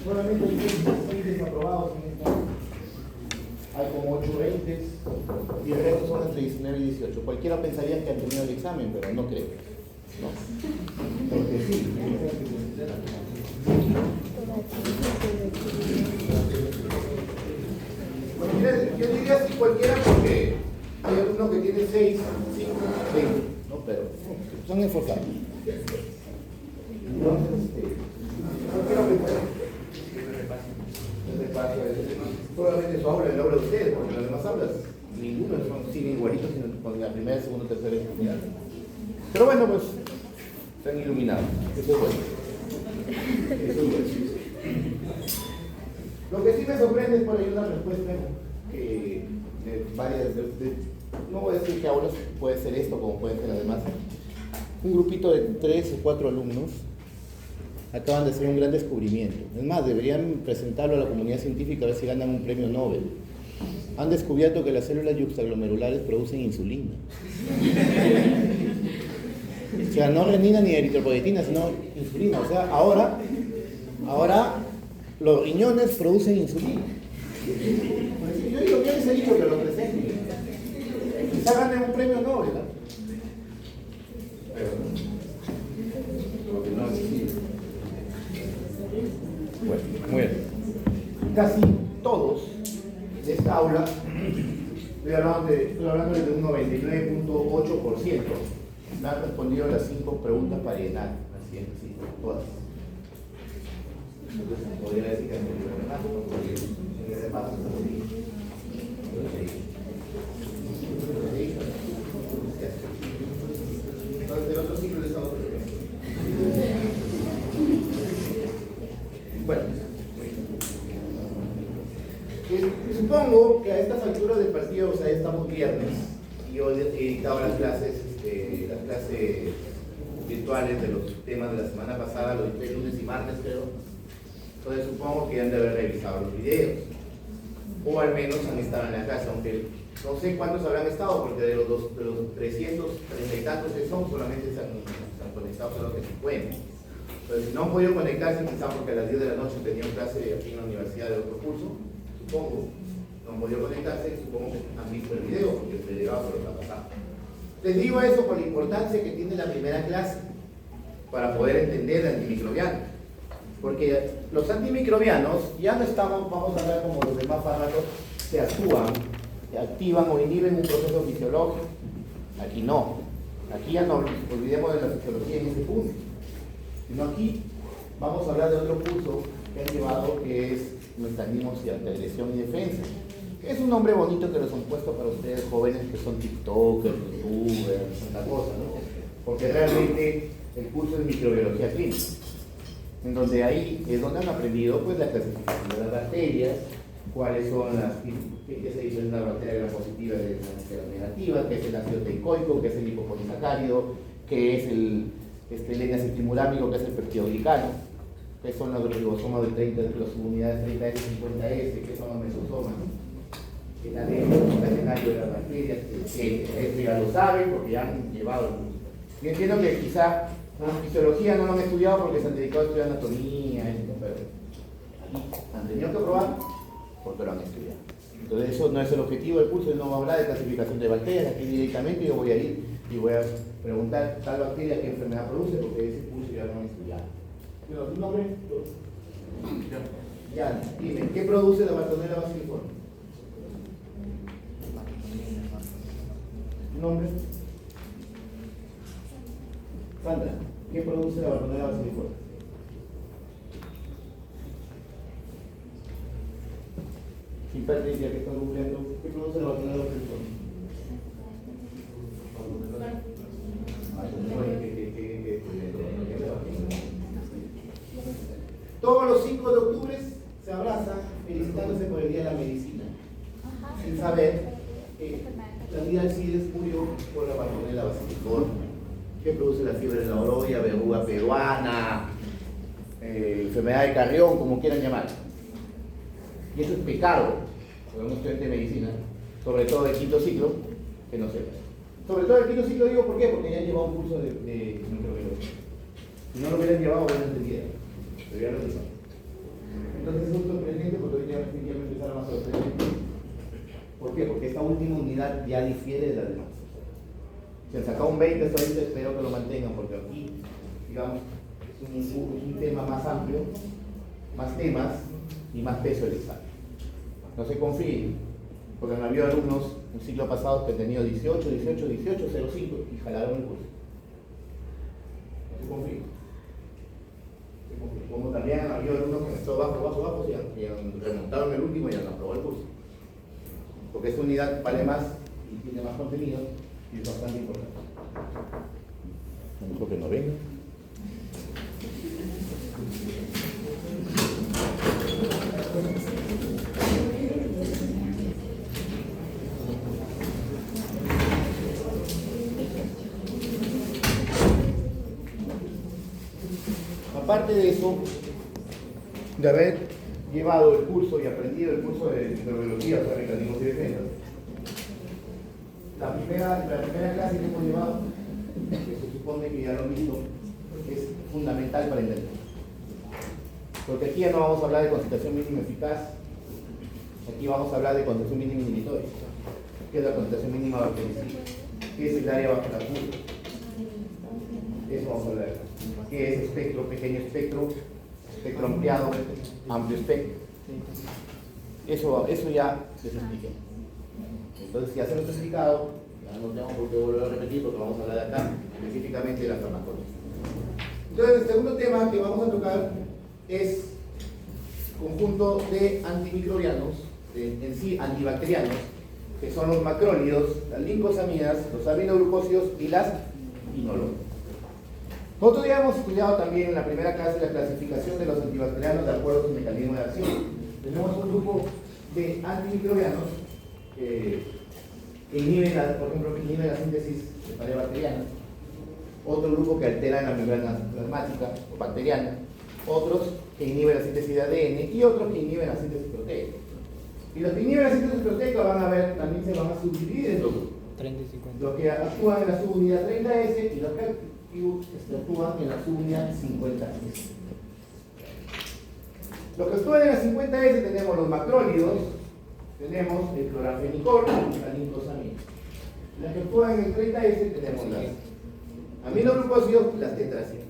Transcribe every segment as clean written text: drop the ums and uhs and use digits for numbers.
Solamente hay 6 desaprobados en esta. Hay como 8 20 y el resto son entre 19 y 18. Cualquiera pensaría que han tenido el examen, pero no creo. ¿No? Porque sí. Bueno, yo diría así cualquiera porque hay algunos que tienen 6, 5, 20, ¿no? Pero son esforzados. Entonces, cualquiera pensaría. Probablemente su aula es la aula de ustedes, porque las demás aulas, ninguno son siguen igualitos, sino con la primera, segunda, tercera oportunidad. Pero bueno, pues, están iluminados. Eso es bueno. Eso es bueno. Lo que sí me sorprende es por ahí una respuesta que de varias, no voy a decir qué aulas puede ser esto, como pueden ser además. Un grupito de 3 o 4 alumnos acaban de hacer un gran descubrimiento. Es más, deberían presentarlo a la comunidad científica a ver si ganan un premio Nobel. Han descubierto que las células yuxtaglomerulares producen insulina. O sea, no renina ni eritropoyetina, sino insulina. O sea, ahora los riñones producen insulina. Yo digo, ¿qué les he dicho que lo presenten? Quizá ganen un premio Nobel, ¿no? Pero no es así. Bueno, muy bien. Casi todos de esta aula, estoy hablando de un 99.8%, me han respondido las 5 preguntas para llenar, así, todas. Entonces, podría decir que han tenido más, no podría decir que más. Entonces, el otro ciclo de estado. Bueno, supongo que a estas alturas del partido, o sea, ya estamos viernes, y yo he editado las clases virtuales de los temas de la semana pasada, los de lunes y martes, creo. Entonces supongo que han de haber revisado los videos, o al menos han estado en la clase, aunque no sé cuántos habrán estado, porque de los 330 y tantos que son, solamente se han conectado solo que 50. Entonces, si no han podido conectarse, quizá porque a las 10 de la noche tenían clase aquí en la universidad de otro curso, supongo, no han podido conectarse, supongo que han visto el video, porque el video se los ha pasado. Les digo eso por la importancia que tiene la primera clase, para poder entender el antimicrobiano. Porque los antimicrobianos ya no estamos, vamos a hablar como los demás fármacos, se actúan, se activan o inhiben un proceso fisiológico. Aquí no. Aquí ya no olvidemos de la fisiología en ese punto. Sino aquí vamos a hablar de otro curso que han llevado, que es mecanismos de agresión y defensa. Es un nombre bonito que los han puesto para ustedes jóvenes que son tiktokers, youtubers, tanta cosa, ¿no? Porque realmente el curso es microbiología clínica, en donde ahí es donde han aprendido pues la clasificación de las bacterias, cuáles son qué se dice en una bacteria gram positiva y una negativa, qué es el ácido teicoico, qué es el lipopolisacárido, qué es el N-acetilmurámico, que es el peptidoglicano, qué son los ribosomas de las unidades 30S y 50S, qué son los mesosomas, el ADN catenario de las bacterias, que esto ya lo saben porque ya han llevado el curso. Yo entiendo que quizá en fisiología no lo han estudiado porque se han dedicado a estudiar anatomía, pero aquí han tenido que probar porque lo han estudiado. Entonces eso no es el objetivo del curso, no va a hablar de clasificación de bacterias, aquí directamente yo voy a ir y voy a preguntar tal bacteria qué enfermedad produce, porque ese curso ya lo han estudiado. Bueno, ¿tu nombre? Ya, dime, ¿qué produce la Bartonella bacilliforme? ¿Tu nombre? Sandra, ¿qué produce la Bartonella bacilliforme? Si Patricia, que está googleando, ¿qué produce la Bartonella bacilliforme? Todos los 5 de octubre se abrazan felicitándose por el Día de la Medicina, sin saber que Daniel Alcides murió por la Bartonella bacilliforme, que produce la fiebre de la oroya, verruga peruana, enfermedad de Carrión, como quieran llamar. Y eso es pecado para un estudiante de medicina, sobre todo de quinto ciclo, que no sepa. Sobre todo el quinto ciclo digo, ¿por qué? Porque ya han llevado un curso de microbiología. Si no lo hubieran llevado, hubieran entendido. Pero ya lo digo. última unidad ya difiere de las demás. Si han sacado un 20 hasta ahorita, espero que lo mantengan, porque aquí, digamos, es un tema más amplio, más temas y más peso del examen. No se confíen, porque han habido alumnos en el ciclo pasado que han tenido 18, 05 y jalaron el curso. No se confíen. Como también han habido alumnos que han estado bajo y han remontado en el último y han aprobado el curso. Porque esta unidad vale más y tiene más contenido y es bastante importante. Mejor que no venga. Aparte de eso, de haber llevado el curso y aprendido el curso de microbiología, o sea, mecanismos y defensas, la primera clase que hemos llevado, que se supone que ya lo han visto, es fundamental para entender. Porque aquí ya no vamos a hablar de concentración mínima eficaz, aquí vamos a hablar de concentración mínima inhibitoria. ¿Qué es la concentración mínima bactericida? ¿Qué es el área bajo la curva? Eso vamos a hablar. ¿Qué es espectro, pequeño espectro, espectro ampliado, amplio espectro? Eso ya les expliqué. Entonces, si hacemos explicado, ya no tengo por qué volver a repetir porque vamos a hablar de acá, específicamente de la farmacología. Entonces, el segundo tema que vamos a tocar es conjunto de antimicrobianos, en sí antibacterianos, que son los macrólidos, las lincosamidas, los aminoglucósidos y las inolonas. Nosotros ya hemos estudiado también en la primera clase la clasificación de los antibacterianos de acuerdo a su mecanismo de acción. Tenemos un grupo de antimicrobianos que inhiben, por ejemplo, que inhiben la síntesis de pared bacteriana, otro grupo que altera la membrana plasmática o bacteriana, otros que inhiben la síntesis de ADN y otros que inhiben la síntesis proteica. Y los que inhiben la síntesis proteica van a ver, también se van a subdividir en dos grupos. 30 y 50. Los que actúan en la subunidad 30S y los que actúan en la subunidad 50S. Los que actúan en la 50S tenemos los macrólidos, tenemos el cloranfenicol y la lincosamina. Las que actúan en el 30S tenemos las aminoglucósidos y las tetraciclinas.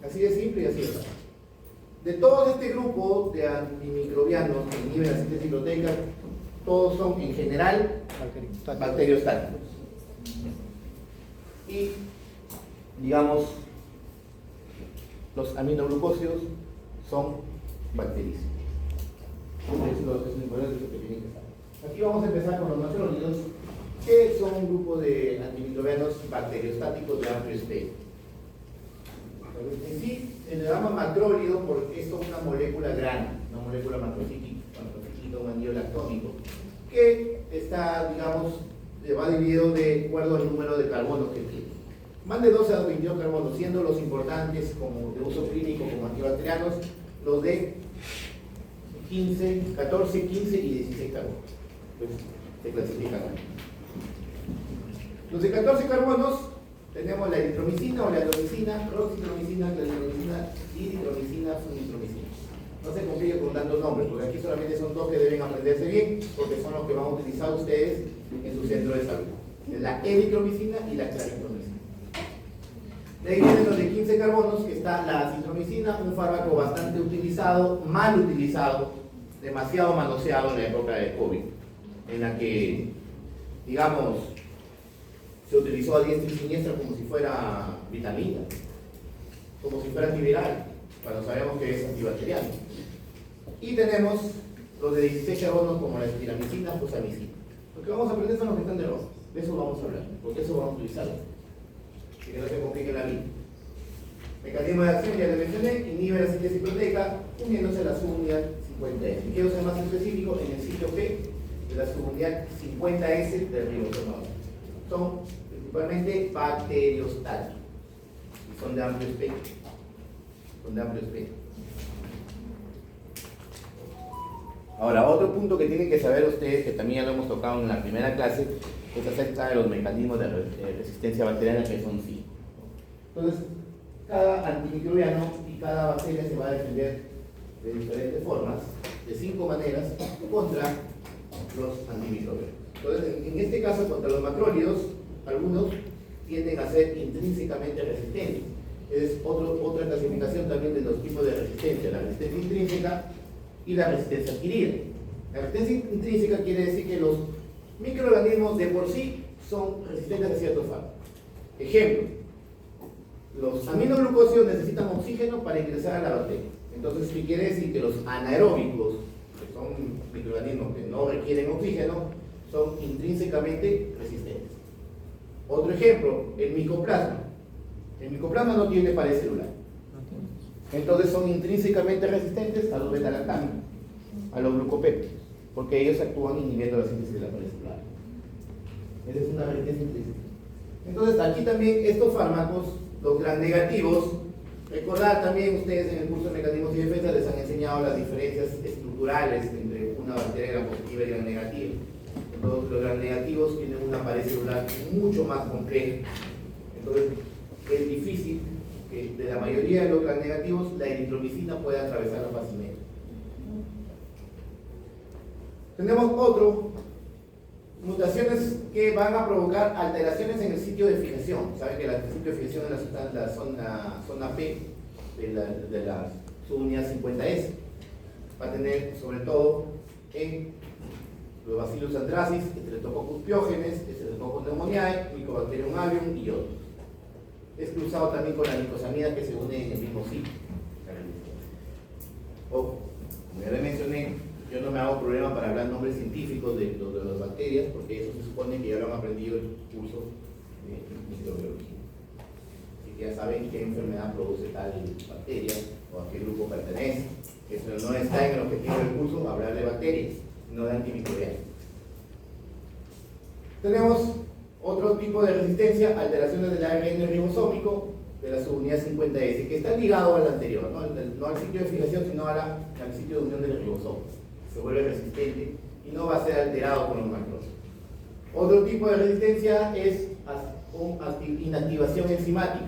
Así de simple y así de fácil. De todo este grupo de antimicrobianos que inhiben la síntesis proteica, todos son en general bacteriostáticos. Y, digamos, los aminoglucósidos son bactericidas. Es lo importante que tienen que saber. Aquí vamos a empezar con los macrólidos, que son un grupo de antimicrobianos bacteriostáticos de amplio espectro. En sí se le llama macrólido porque es una molécula grande, una molécula macrocíclica, un anillo lactónico, que está, digamos, va dividido de acuerdo al número de carbonos que tiene. Van de 12 a 22 carbonos, siendo los importantes como de uso clínico como antibacterianos los de 14, 15 y 16 carbonos. Pues se clasifican ahí. Los de 14 carbonos tenemos la eritromicina o la adenomicina, roxitromicina, claritromicina, iritromicina, funitromicina. No se confíen con tantos nombres, porque aquí solamente son dos que deben aprenderse bien, porque son los que van a utilizar ustedes en su centro de salud. La eritromicina y la claritromicina. De ahí vienen los de 15 carbonos, que está la acitromicina, un fármaco bastante utilizado, mal utilizado, demasiado manoseado en la época de COVID, en la que, digamos, se utilizó a diestra y siniestra como si fuera vitamina, como si fuera antiviral, cuando sabemos que es antibacteriano. Y tenemos los de 16 carbonos como la estiramicina, fusamicina. Lo que vamos a aprender son los que están de rojo, de eso vamos a hablar, porque eso vamos a utilizarlo. Así que no se complique la vida. Mecanismo de acción, ya le mencioné, inhibe la síntesis proteica, uniéndose a la subunidad 50S. Y quiero ser más específico en el sitio P de la subunidad 50S del ribosoma. Son principalmente bacteriostáticos y son de amplio espectro. Ahora, otro punto que tienen que saber ustedes, que también ya lo hemos tocado en la primera clase, es acerca de los mecanismos de resistencia bacteriana, que son 5. Entonces, cada antimicrobiano y cada bacteria se va a defender de diferentes formas, de 5 maneras, contra los antimicrobianos. Entonces, en este caso, contra los macrólidos, algunos tienden a ser intrínsecamente resistentes. Es otra clasificación también de los tipos de resistencia, la resistencia intrínseca y la resistencia adquirida. La resistencia intrínseca quiere decir que los microorganismos de por sí son resistentes a ciertos fármacos. Ejemplo, los aminoglucósidos necesitan oxígeno para ingresar a la bacteria. Entonces, ¿qué quiere decir? Que los anaeróbicos, que son microorganismos que no requieren oxígeno, son intrínsecamente resistentes. Otro ejemplo, el micoplasma. El micoplasma no tiene pared celular. Entonces son intrínsecamente resistentes a los beta-lactámicos, a los glucopéptidos, porque ellos actúan inhibiendo la síntesis de la pared celular. Esa es una resistencia intrínseca. Entonces aquí también estos fármacos, los gram negativos, recordad también ustedes en el curso de mecanismos y defensa les han enseñado las diferencias estructurales entre una bacteria gram positiva y gram negativa. Entonces los gram negativos tienen una pared celular mucho más compleja. Entonces es difícil que de la mayoría de los gram negativos la eritromicina pueda atravesarla fácilmente. Tenemos otro, mutaciones que van a provocar alteraciones en el sitio de fijación. Saben que el sitio de fijación es la zona P de la subunidad 50S. Va a tener sobre todo en los Bacillus anthracis, Streptococcus pyogenes, Streptococcus pneumoniae, Mycobacterium avium y otros. Es cruzado también con las nicosamidas que se unen en el mismo sitio. Ojo, como ya le mencioné, yo no me hago problema para hablar nombres científicos de las bacterias, porque eso se supone que ya lo han aprendido en el curso de microbiología. Así que ya saben qué enfermedad produce tal bacteria o a qué grupo pertenece. Eso no está en el objetivo del curso, hablar de bacterias, no de antimicrobianos. Tenemos otro tipo de resistencia, alteraciones del ARN ribosómico de la subunidad 50S, que está ligado al anterior, no al sitio de fijación, sino al sitio de unión del ribosoma. Se vuelve resistente y no va a ser alterado con los macrólidos. Otro tipo de resistencia es inactivación enzimática.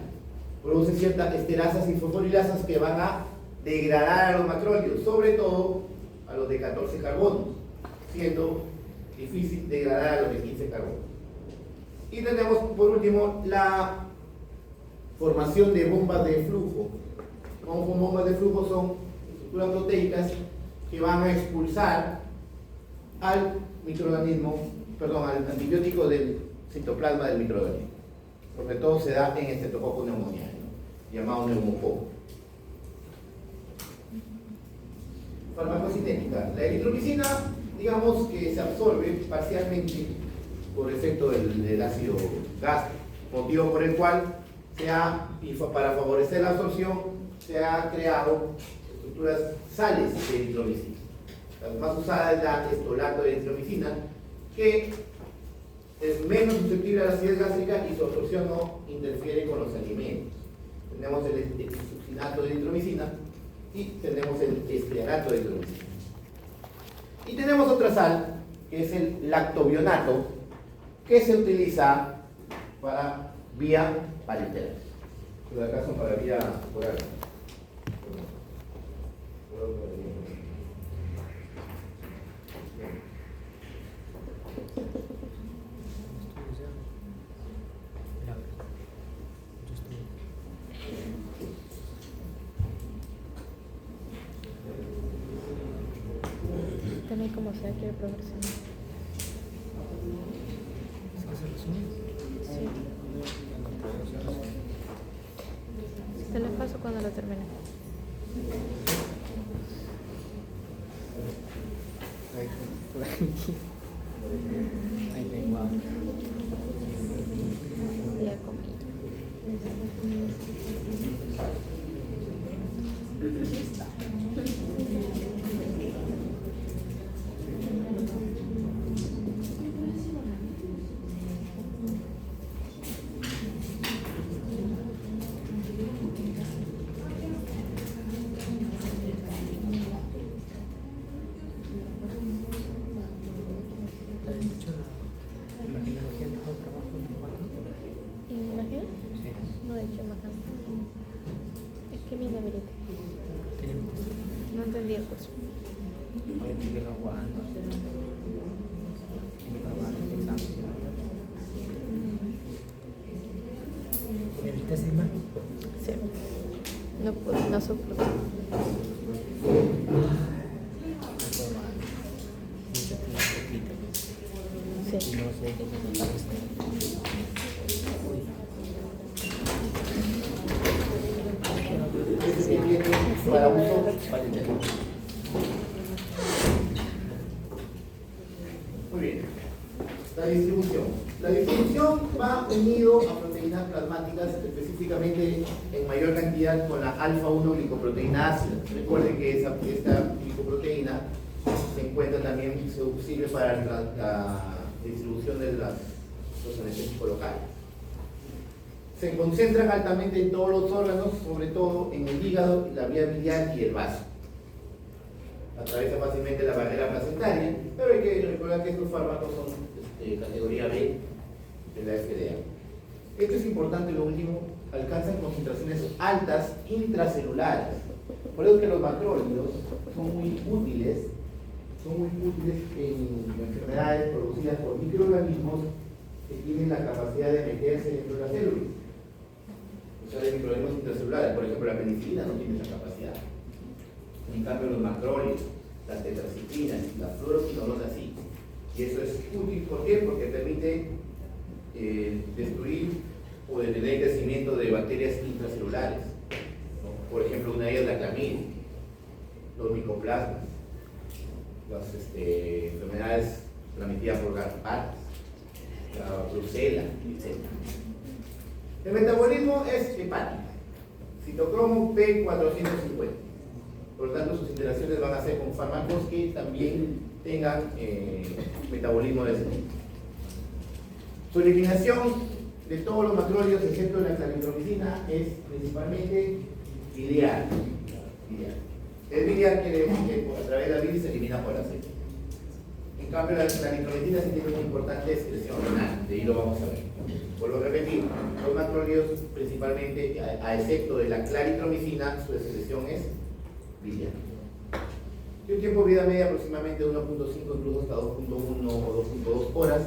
Produce ciertas esterasas y fosforilasas que van a degradar a los macrólidos, sobre todo a los de 14 carbonos, siendo difícil degradar a los de 15 carbonos. Y tenemos por último la formación de bombas de flujo. Como bombas de flujo son estructuras proteicas que van a expulsar al antibiótico del citoplasma del microorganismo. Sobre todo se da en Streptococcus pneumoniae, llamado neumococo. Farmacocinética. La eritromicina, digamos que se absorbe parcialmente por efecto del ácido gástrico, motivo por el cual para favorecer la absorción, se ha creado estructuras sales de eritromicina. La más usada es la estolato de eritromicina, que es menos susceptible a la acidez gástrica y su absorción no interfiere con los alimentos. Tenemos el succinato de eritromicina y tenemos el estearato de eritromicina. Y tenemos otra sal, que es el lactobionato, que se utiliza para vía parenteral. Por acá son para vía oral. También como sea quiere progresar. Sí. Te lo paso cuando lo termine. Ahí tengo. Ya comí. ¿Imagen? No he hecho imagen. Es que mi debilidad. No entendí el curso. Voy a seguir aguantando. ¿Evita estigma? Sí. No puedo, no soporto. Sí. Y no sé qué notar esto. Este se viene para uso parentesco. Muy bien. La distribución. La distribución va unido a proteínas plasmáticas, específicamente en mayor cantidad con la alfa-1 glicoproteína ácida. Recuerden que esta glicoproteína se encuentra también, se sirve para la distribución de los anestésicos locales. Se concentran altamente en todos los órganos, sobre todo en el hígado, la vía biliar y el vaso. Atraviesa fácilmente la barrera placentaria, pero hay que recordar que estos fármacos son categoría B de la FDA. Esto es importante, lo último, alcanzan concentraciones altas intracelulares. Por eso es que los macrólidos son muy útiles en enfermedades producidas por microorganismos que tienen la capacidad de meterse dentro de las células. O sea, de microorganismos intracelulares, por ejemplo, la penicilina no tiene esa capacidad. En cambio, los macrólidos, las tetraciclinas, la fluoroquinolona sí. Y eso es útil, ¿por qué? Porque permite destruir o detener el crecimiento de bacterias intracelulares, ¿no? Por ejemplo, una de ellas la clamidia, los micoplasmas, las enfermedades transmitidas por garrapatas, la brucela, etc. El metabolismo es hepático, citocromo P450. Por lo tanto, sus interacciones van a ser con fármacos que también tengan metabolismo de ese tipo. Su eliminación de todos los macrólidos, excepto la claritromicina, es principalmente biliar. El biliar quiere decir que a través de la bilis se elimina por aceite. En cambio, la claritromicina sí tiene una importante excreción renal, de ahí lo vamos a ver. Vuelvo a repetir, los macrólidos principalmente, a excepto de la claritromicina, su excreción es biliar. Y un tiempo de vida media aproximadamente de 1.5 incluso hasta 2.1 o 2.2 horas,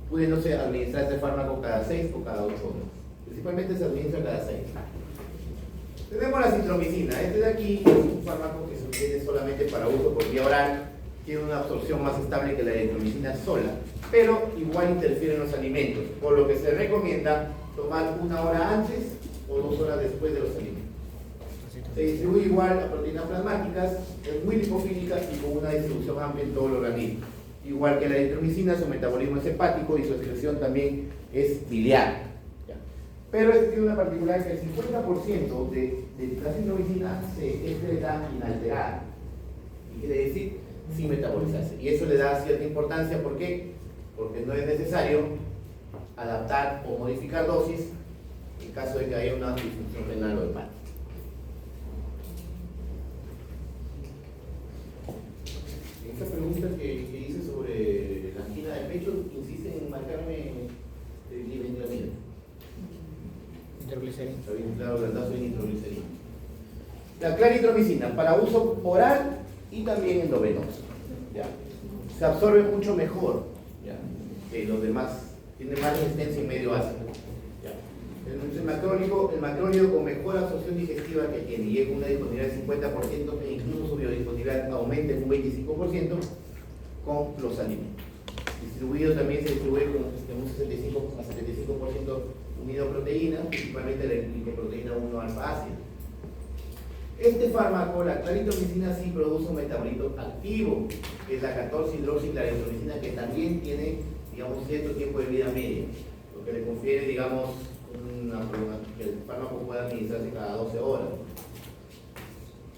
pudiéndose administrar este fármaco cada 6 o cada 8 horas. Principalmente se administra cada 6. Tenemos la citromicina. Este de aquí es un fármaco que se obtiene solamente para uso por vía oral, tiene una absorción más estable que la eritromicina sola, pero igual interfiere en los alimentos, por lo que se recomienda tomar 1 hora antes o 2 horas después de los alimentos. Se distribuye igual a proteínas plasmáticas, es muy lipofílica y con una distribución amplia en todo el organismo. Igual que la eritromicina, su metabolismo es hepático y su excreción también es biliar. Pero este tiene una particularidad, que el 50% de la citromicina se excreta inalterada. Y quiere decir sin metabolizarse. Y eso le da cierta importancia, ¿por qué? Porque no es necesario adaptar o modificar dosis en caso de que haya una disfunción renal o hepática. Esta pregunta que hice sobre la angina de pecho insiste en marcarme dimetramina. Nitroglicerina. Está bien claro, ¿verdad? Soy nitroglicerina. La claritromicina para uso oral y también endovenoso. ¿Ya? Se absorbe mucho mejor, ¿ya?, que los demás, tiene más resistencia y medio ácido. ¿Ya? El macrólido con mejor absorción digestiva que tiene y con una disponibilidad del 50% e incluso su biodisponibilidad aumenta en un 25% con los alimentos. Distribuido también se distribuye con un 65 a 75% unido a proteína, principalmente la glicoproteína 1 alfa ácida. Este fármaco, la claritromicina, sí produce un metabolito activo, que es la 14-hidroxiclaritromicina, que también tiene, digamos, cierto tiempo de vida media, lo que le confiere, digamos, que el fármaco pueda administrarse cada 12 horas.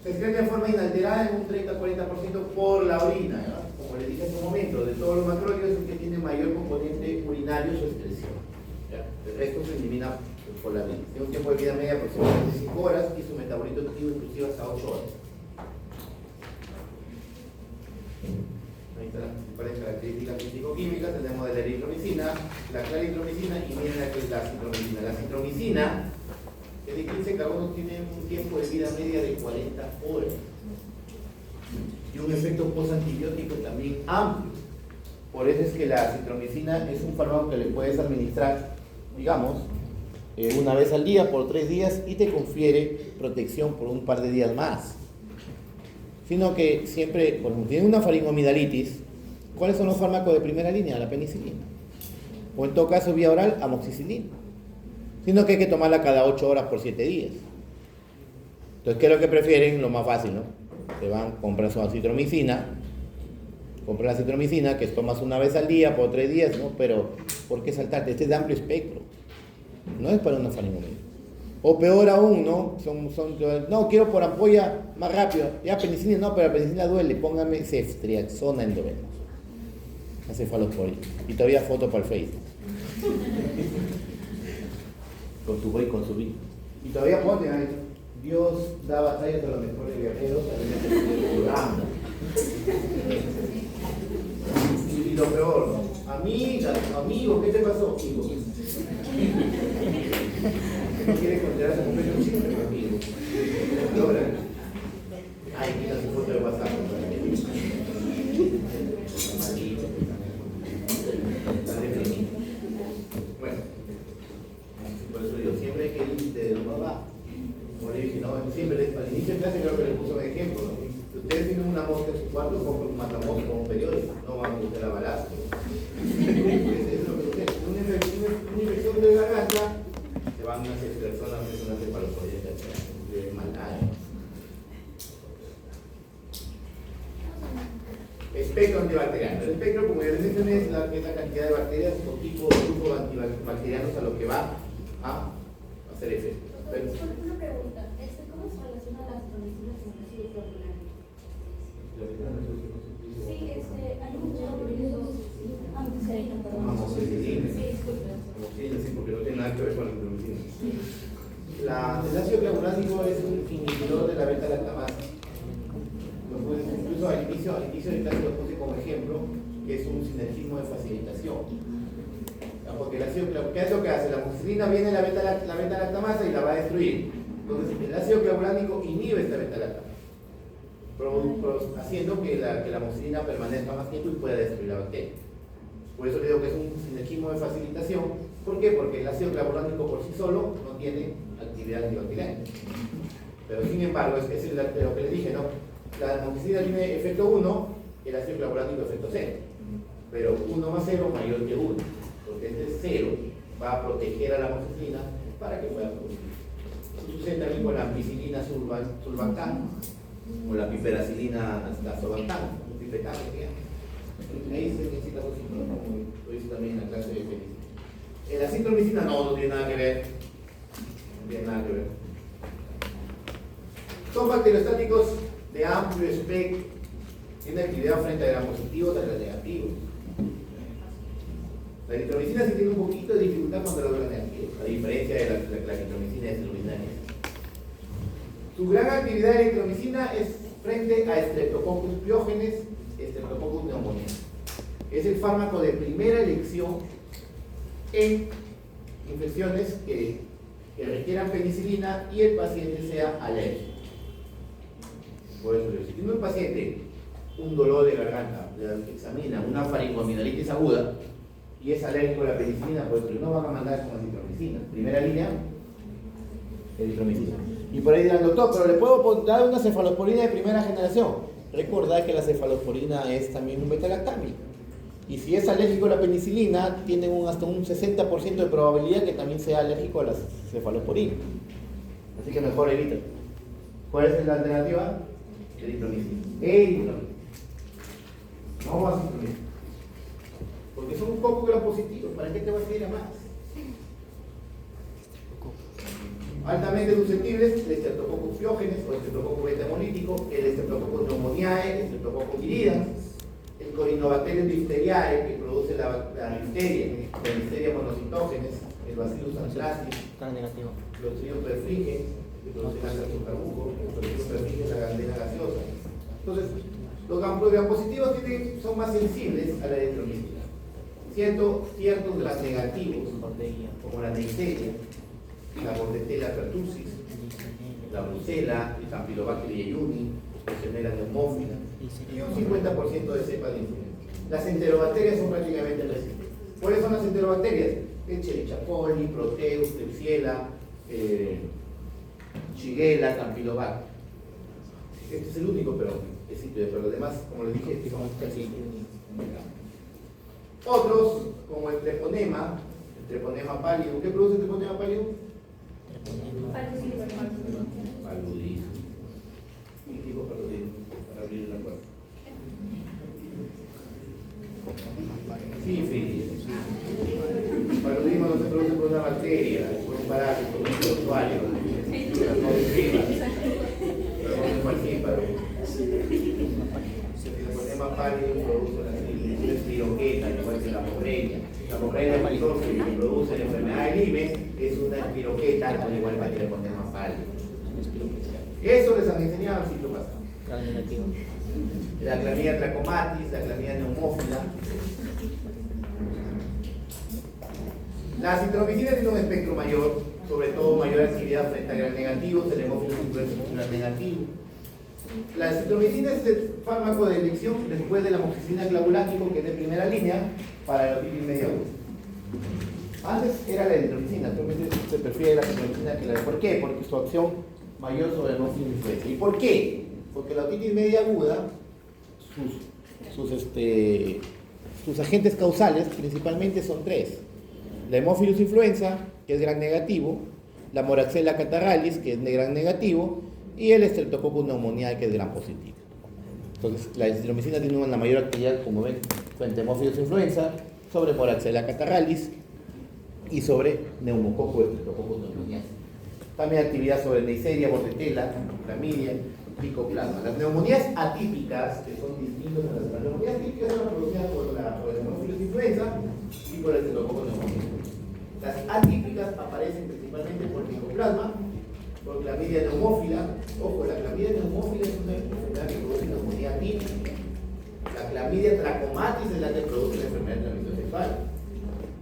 Se excreta de forma inalterada en un 30-40% por la orina, ¿verdad? Como les dije hace un momento, de todos los macrólidos es el que tiene mayor componente urinario su excreción. ¿Ya? El resto se elimina por la orina. Tiene un tiempo de vida media aproximadamente 5 horas y su metabolito activo inclusive hasta 8 horas. Ahí están las principales características físico-químicas. Tenemos de la eritromicina, la claritromicina y miren la citromicina. La citromicina, el 15 carbonos, tiene un tiempo de vida media de 40 horas y un efecto postantibiótico también amplio. Por eso es que la acitromicina es un fármaco que le puedes administrar, digamos, una vez al día por 3 días y te confiere protección por un par de días más. Sino que siempre, por ejemplo, tiene una faringomidalitis, ¿cuáles son los fármacos de primera línea? La penicilina. O en todo caso, vía oral, amoxicilina. Sino que hay que tomarla cada 8 horas por 7 días. Entonces, ¿qué es lo que prefieren? Lo más fácil, ¿no? Te van, compran su acitromicina, compran la acitromicina, que tomas una vez al día por 3 días, ¿no? Pero, ¿por qué saltarte? Este es de amplio espectro. No es para una faringomidalitis. O peor aún, ¿no? No, quiero por ampolla más rápido. Ya penicilina, no, pero la penicilina duele. Póngame ceftriaxona endovenosa. Cefalosporina. Y todavía foto para el Facebook. Con tu y con su vino. Y todavía ponte ahí. Dios da batallas a los mejores guerreros. Y lo peor, ¿no? Amiga, amigo, ¿qué te pasó? Hijo. No quiere considerarse como un siempre, amigo. Ahora, ay, quita su foto de WhatsApp. Bueno, por eso digo, siempre hay que ir de lo más bajo. Como le dije, no, siempre al inicio de clase creo que le puso un ejemplo, ¿no? Si ustedes tienen una mosca en su cuarto, compren un matamosca o un periódico, no van a buscar a balazo. Es lo que ustedes, una infección de garganta, se van unas personas, unas cefalosporina, de maldad. Espectro antibacteriano. El espectro, como ya les mencioné, es la cantidad de bacterias o tipo de grupos antibacterianos a lo que va a hacer efecto. Una pregunta, ¿cómo se relaciona la acitromicina con el ácido clorhidrato? Sí, hay un amoxicilina, perdón. Amoxicilina. Sí, disculpe. Amoxicilina, sí, porque no tiene nada que ver con la acitromicina. El ácido clavulánico es un inhibidor de la beta-lactamasa. Incluso al inicio del clase lo puse como ejemplo, que es un sinergismo de facilitación. Porque el ácido, ¿qué es lo que hace? La amoxicilina viene la beta-lactamasa y la va a destruir. Entonces, el ácido clavulánico inhibe esta beta-lactamasa, haciendo que la amoxicilina permanezca más tiempo y pueda destruir la bacteria. Por eso le digo que es un sinergismo de facilitación. ¿Por qué? Porque el ácido clavulánico por sí solo no tiene actividad antibacteriana. Pero sin embargo, es lo que les dije, ¿no? La amoxicilina tiene efecto 1, el ácido clavulánico efecto 0. Pero 1 más 0 mayor que 1. Porque este 0 va a proteger a la amoxicilina para que pueda producir. Eso sucede también con la ampicilina sulbactam o la piperacilina azobactam, pipetán, ahí se necesita un símbolo, como lo hice también en la clase de felicidad. La acitromicina no tiene nada que ver. No tiene nada que ver. Son bacteriostáticos de amplio espectro. Tiene actividad frente a gram positivos, a gram negativos. La eritromicina sí tiene un poquito de dificultad contra los gram negativos, a diferencia de la eritromicina y la Su gran actividad de eritromicina es frente a Streptococcus pyogenes, Streptococcus pneumoniae. Es el fármaco de primera elección en infecciones que requieran penicilina y el paciente sea alérgico. Por eso, si tiene un paciente un dolor de garganta, le examina una faringomidalitis aguda y es alérgico a la penicilina, pues no van a mandar con acitromicina. Primera línea, eritromicina. Y por ahí dirán, doctor, pero le puedo dar una cefalosporina de primera generación. Recordad que la cefalosporina es también un beta-lactámico. Y si es alérgico a la penicilina, tienen hasta un 60% de probabilidad que también sea alérgico a la cefalosporina. Así que mejor evita. ¿Cuál es la alternativa? Eritromicina. Eritromicina. No acitromicina. Porque son un poco gram positivos. ¿Para qué te vas a ir a más? Altamente susceptibles, el Streptococcus pyogenes o el Streptococcus beta hemolítico, el Streptococcus pneumoniae, el Streptococcus viridans, el Corynebacterium diphtheriae, que produce la difteria monocitógenes, el Bacillus anthracis, los Clostridium perfringens, que producen azúcarbuco, el Clostridium perfringens, la gandena gaseosa. Entonces, los gram positivos son más sensibles a la eritromicina. Ciertos gram negativos, como la Neisseria, la Bordetella pertussis, la Brucella, el Campylobacter jejuni, la Xylella neumófila y un 50% de cepas de influenza. Las enterobacterias son prácticamente resistentes. ¿Cuáles son las enterobacterias? Escherichia coli, Proteus, Klebsiella, Shigella, Campylobacter. Este es el único, pero los demás, como les dije, son casi. Otros, como el treponema pálido. ¿Qué produce el treponema pálido? Paludismo. ¿Qué tipo de paludismo? Para abrir la puerta. Sífilis. Paludismo no se produce por una bacteria, por un parásito, por un usuario. No escriba. Pero no es falsíparo. El treponema pálido produce la sífilis, es espiroqueta, igual que la moreña. La moreña microscopio que produce la enfermedad de Lyme es una espiroqueta, al igual que el treponema pálido. Eso les han enseñado el ciclo pasado. La clamidia trachomatis, la clamidia neumófila. La acitromicina tiene un espectro mayor, sobre todo mayor actividad frente a gram negativos, el hemófilo es gram negativo. La acitromicina es el fármaco de elección después de la amoxicilina clavulático, que es de primera línea para la otitis media aguda. Antes era la eritromicina, actualmente se prefiere la acitromicina que la de. ¿Por qué? Porque su acción mayor sobre el hemófilo influencia. ¿Y por qué? Porque la otitis media aguda, sus agentes causales principalmente son tres: la Haemophilus influenza, que es gram negativo, la Moraxella catarrhalis, que es gram negativo, y el Streptococcus pneumoniae, que es gram positivo. Entonces, la acitromicina tiene una mayor actividad, como ven, frente a Haemophilus influenza, sobre Moraxella catarrhalis y sobre Neumococcus Streptococcus pneumoniae. También actividad sobre Neisseria, Bordetella, Clamidia, Mycoplasma. Las neumonías atípicas, que son distintas a las neumonías típicas, son producidas por el Haemophilus influenza y por el Streptococcus pneumoniae. Las atípicas aparecen principalmente por Mycoplasma, por clamidia neumófila. Ojo, la clamidia neumófila es una enfermedad que produce neumonía atípica. La clamidia trachomatis es la que produce la enfermedad de transmisión sexual.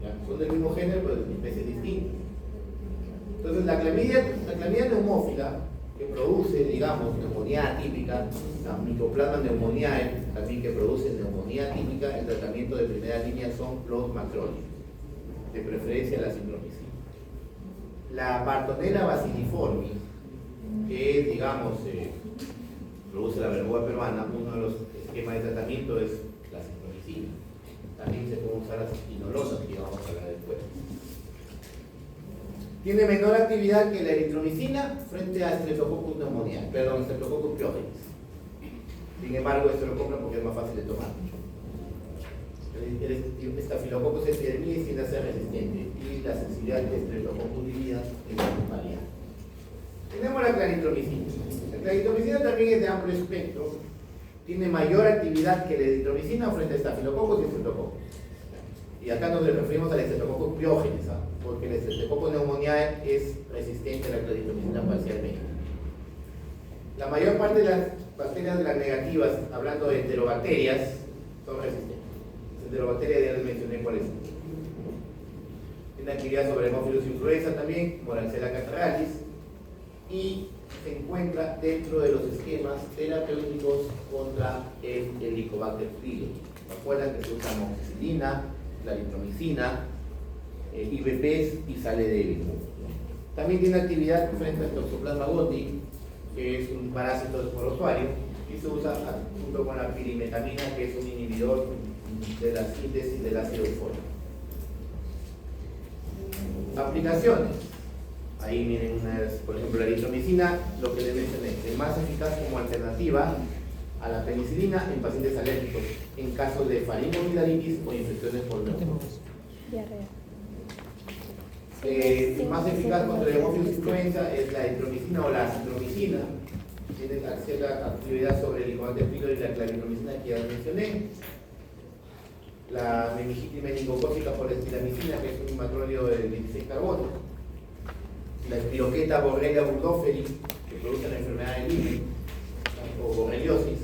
¿Ya? Son del mismo género, pero de especies distintas. Entonces, la clamidia neumófila, que produce, digamos, neumonía atípica, la Mycoplasma pneumoniae, también que produce neumonía atípica, el tratamiento de primera línea son los macrólidos, de preferencia la acitromicina. La Bartonella bacilliformis, que es, digamos, produce la verruga peruana, uno de los esquemas de tratamiento es la acitromicina. También se puede usar las quinolonas, que vamos a hablar después. Tiene menor actividad que la eritromicina frente a Streptococcus pneumoniae, Streptococcus pyogenes. Sin embargo, esto lo compran porque es más fácil de tomar. El Staphylococcus epidermidis tiende a ser resistente y la sensibilidad de Streptococcus viridis es muy variable. Tenemos la claritromicina. La claritromicina también es de amplio espectro, tiene mayor actividad que la eritromicina frente a Staphylococcus y Streptococcus. Y acá nos referimos al Streptococcus pyogenes, porque el Streptococcus pneumoniae es resistente a la claritromicina parcialmente. La mayor parte de las bacterias gram negativas, hablando de enterobacterias, son resistentes. Las enterobacterias ya les mencioné cuáles son. Tiene actividad sobre Haemophilus influenza también, Moraxella catarrhalis, y se encuentra dentro de los esquemas terapéuticos contra el Helicobacter pylori. Recuerdan que se usa amoxicilina, claritromicina, IVPs y sale débil. También tiene actividad frente al Toxoplasma gondii, que es un parásito esporozoario, y se usa junto con la pirimetamina, que es un inhibidor de la síntesis del ácido fólico. Aplicaciones. Ahí miren, por ejemplo, la eritromicina, lo que les mencioné, es más eficaz como alternativa a la penicilina en pacientes alérgicos, en casos de faringoamigdalitis o infecciones por neumonías. Diarrea. Más eficaz contra el Haemophilus influenza es la eritromicina o la acitromicina. Tiene cierta actividad sobre el Helicobacter pylori y la claritromicina que ya mencioné. La meningitis meningocócica por estiramicina, que es un macróleo de 26 carbono. La espiroqueta Borrelia burgdorferi, que produce la enfermedad de Lyme o borreliosis.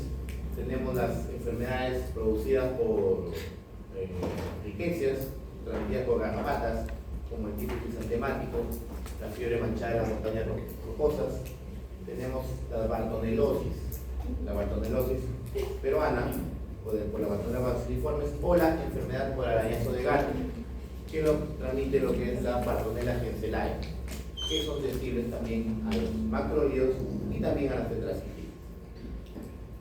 Tenemos las enfermedades producidas por riquecias, transmitidas por garrapatas, como el tifus crisantemático, la fiebre manchada de las montañas rocosas. Tenemos la bartonelosis peruana, por la Bartonella falciformes o la enfermedad por arañazo de gato, que lo transmite lo que es la Bartonella henselae, que son sensibles también a los macrólidos y también a las tetracitis.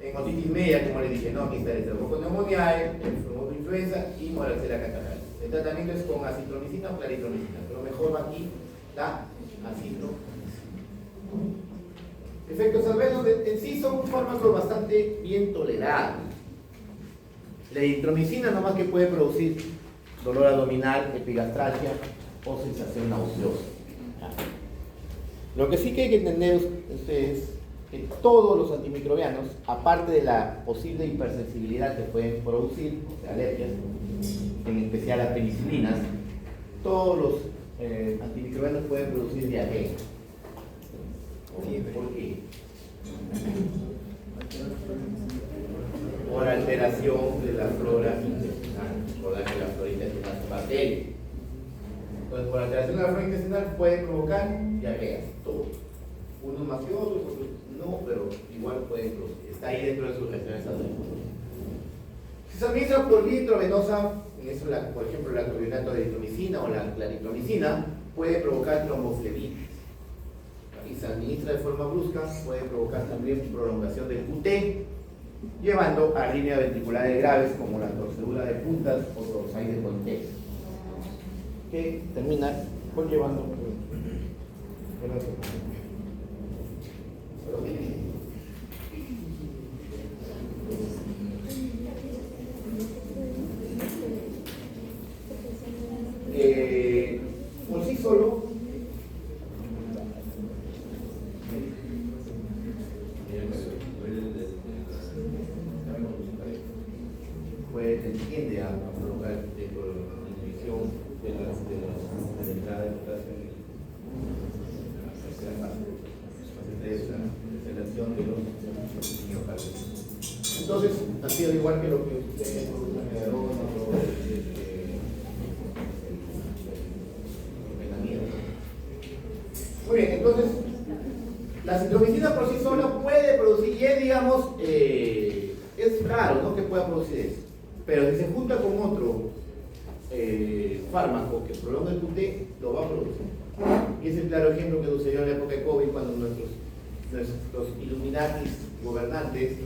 En otitis media, como les dije, no, aquí está el Streptococcus pneumoniae, el influenza y Moraxella catarrhalis. El tratamiento es con acitromicina o claritromicina, pero mejor va aquí la acitromicina. Efectos adversos en sí son fármacos bastante bien tolerados. La eritromicina nomás que puede producir dolor abdominal, epigastralgia o sensación nauseosa. Lo que sí que hay que entender ustedes que todos los antimicrobianos, aparte de la posible hipersensibilidad que pueden producir, o sea, alergias, en especial a penicilinas, todos los antimicrobianos pueden producir diarrea. ¿Por qué? Por alteración de la flora intestinal. Recordar que la flora intestinal es bacteria. Entonces, por alteración de la flora intestinal pueden provocar diarreas, todos. Unos más que otros, otros no, pero igual pueden producir. Está ahí dentro de sus reacciones adversas. Si se administra por vía intravenosa, en eso por ejemplo la clorhidrato de eritromicina o la claritromicina, puede provocar tromboflebitis. Y se administra de forma brusca, puede provocar también prolongación del QT, llevando a líneas ventriculares graves como la torcedura de puntas o torsaide contex, que termina conllevando por sí solo pues tiende a provocar inhibición de la entrada de potasio de los miocardios. Entonces, ha sido igual que lo que ustedes producen muy bien, entonces la citromicina por sí sola puede producir, y digamos, es raro, ¿no?, que pueda producir eso, pero si se junta con otro fármaco que prolonga el QT, lo va a producir. Y es el claro ejemplo que sucedió en la época de COVID, cuando nuestros Illuminatis gobernantes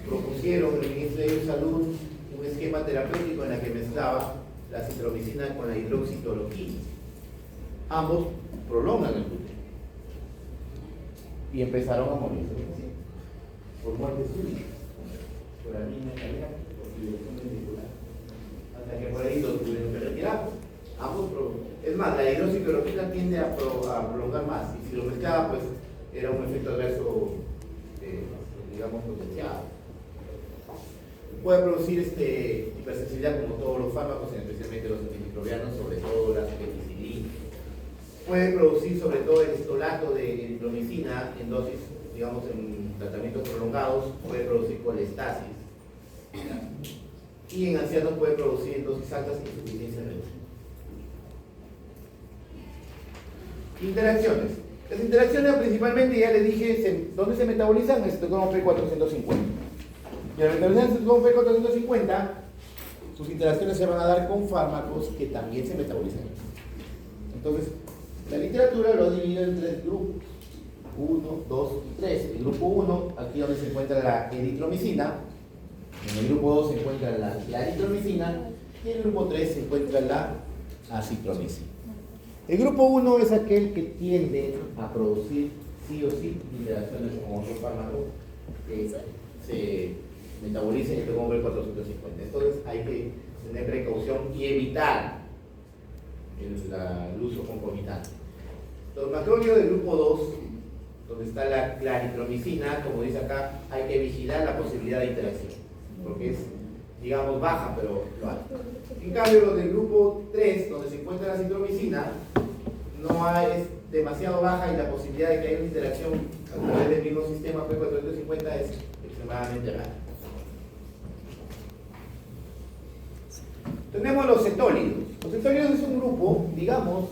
propusieron al ministro de Salud un esquema terapéutico en el que mezclaba la citromicina con la hidroxicloroquina. Ambos prolongan el QT y empezaron a morir por muerte súbita, por anemia cardíaca, por fibrilación ventricular, hasta que por ahí los tuvieron que retirar. Ambos es más, la hidroxicloroquina tiende a prolongar más, y si lo mezclaba, pues era un efecto adverso, digamos, potenciado. Puede producir hipersensibilidad como todos los fármacos, especialmente los antimicrobianos, sobre todo las penicilinas. Puede producir sobre todo el estolato de eritromicina en dosis, digamos, en tratamientos prolongados, puede producir colestasis. Y en ancianos puede producir en dosis altas insuficiencia renal. Interacciones. Las interacciones principalmente, ya les dije, ¿dónde se metabolizan? En el citocromo P450. Y al metabolizar el citocromo P450, sus interacciones se van a dar con fármacos que también se metabolizan. Entonces, la literatura lo ha dividido en tres grupos: 1, 2 y 3. El grupo 1, aquí donde se encuentra la eritromicina. En el grupo 2 se encuentra la claritromicina. Y en el grupo 3 se encuentra la acitromicina. El grupo 1 es aquel que tiende a producir sí o sí interacciones con otro fármaco que se metaboliza en el citocromo P450. Entonces hay que tener precaución y evitar el uso concomitante. Los macrólidos del grupo 2, donde está la claritromicina, como dice acá, hay que vigilar la posibilidad de interacción, porque es, digamos, baja, pero lo hay. En cambio, los del grupo 3, donde se encuentra la citromicina, es demasiado baja, y la posibilidad de que haya una interacción a través del mismo sistema P450 es extremadamente rara. Tenemos los cetólidos. Los cetólidos es un grupo, digamos,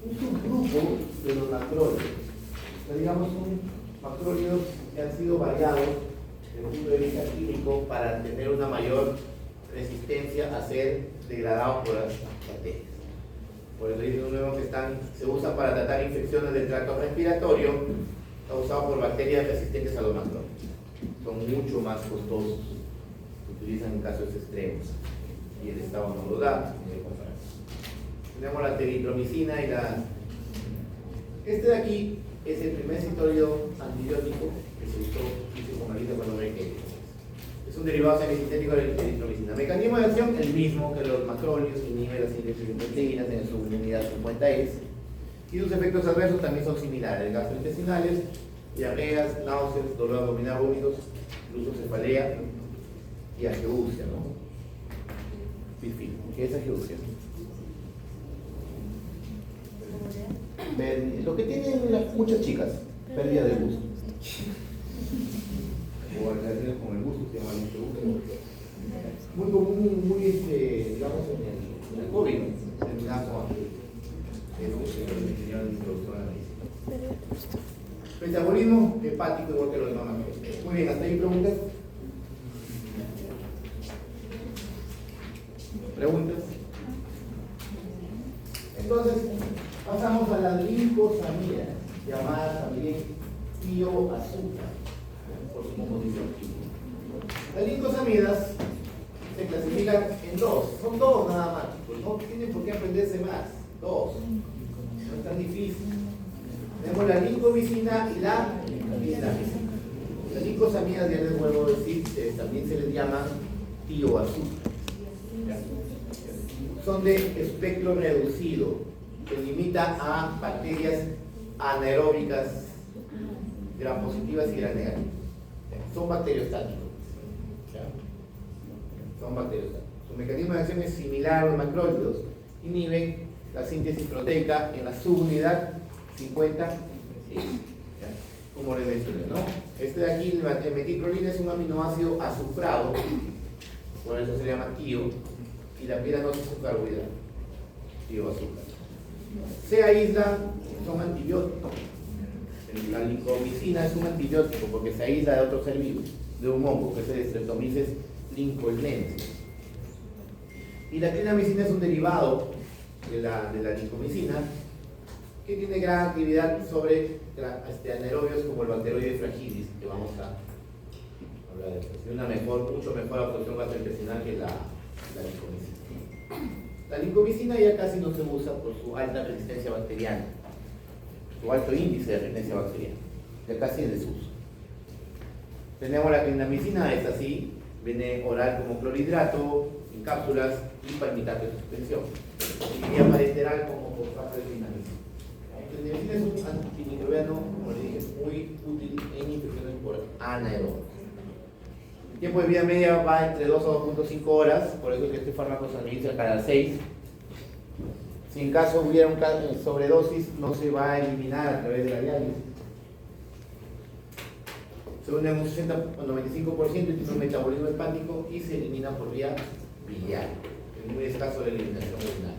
un subgrupo de los macrólidos. O sea, digamos, son macrólidos que han sido variados desde el punto de vista químico para tener una mayor resistencia a ser degradados por las bacterias. Por eso dice nuevo que se usa para tratar infecciones del tracto respiratorio, causadas por bacterias resistentes a los macrólidos. Son mucho más costosos, se utilizan en casos extremos y el Estado no lo da. Tenemos la teritromicina y la... Este de aquí es el primer esteroide antibiótico que se usó físico-analista cuando me quedé. Es un derivado semisintético de la eritromicina. Mecanismo de acción, el mismo que los macrólidos, inhibe la síntesis de proteínas en su unidad 50S. Y sus efectos adversos también son similares: gastrointestinales, diarreas, náuseas, dolor abdominal, vómitos, incluso cefalea y angeusia, ¿no? ¿Qué es angeusia? Lo que tienen muchas chicas, pérdida de gusto. O alteraciones con el gusto, se llama angeusia. Muy común, muy, digamos, en el COVID, terminada con angeusia. Eso es lo que tenía la introducción a la medicina. Metabolismo hepático igual que los demás macrólidos. Muy bien, ¿hasta ahí preguntas? ¿Preguntas? Entonces, pasamos a las glicosamida, llamadas también tioazúcar, por su composición química. Las glicosamidas se clasifican en dos, son dos nada más, pues no tienen por qué aprenderse más, dos, no es tan difícil. Tenemos la lincomicina y la glicamicina. Las glicosamidas, ya les vuelvo a decir, también se les llama tioazúcar. Son de espectro reducido, que limita a bacterias anaeróbicas, gram positivas y gram negativas. Son bacteriostáticos. Son bacteriostáticos. Su mecanismo de acción es similar a los macrólidos. Inhiben la síntesis proteica en la subunidad 50, como les mencioné, ¿no? Este de aquí, el metilclorina, es un aminoácido azufrado, por eso se llama tio, y la piranosa es un carbohidrato, tioazúcar. Se aíslan, son antibióticos. La lincomicina es un antibiótico porque se aísla de otro ser vivo, de un hongo, que es el Streptomyces lincolnensis. Y la clindamicina es un derivado de la lincomicina que tiene gran actividad sobre anaerobios como el Bacteroides fragilis, que vamos a hablar de una mucho mejor absorción gastrointestinal que la lincomicina. La lincomicina ya casi no se usa por su alta resistencia bacteriana, su alto índice de resistencia bacteriana, ya casi es desuso. Tenemos la clindamicina, es así, viene oral como clorhidrato, en cápsulas y palmitato de suspensión, y vía parenteral como fosfato de clindamicina. La clindamicina es un antimicrobiano, como le dije, muy útil en infecciones por anaerobios. El tiempo de vida media va entre 2 a 2.5 horas, por eso es que este fármaco se administra cada 6. Si en caso hubiera un caso de sobredosis, no se va a eliminar a través de la diálisis. Se une en un 60 o 95% y tiene un metabolismo hepático y se elimina por vía biliar. Es muy escaso la eliminación urinaria.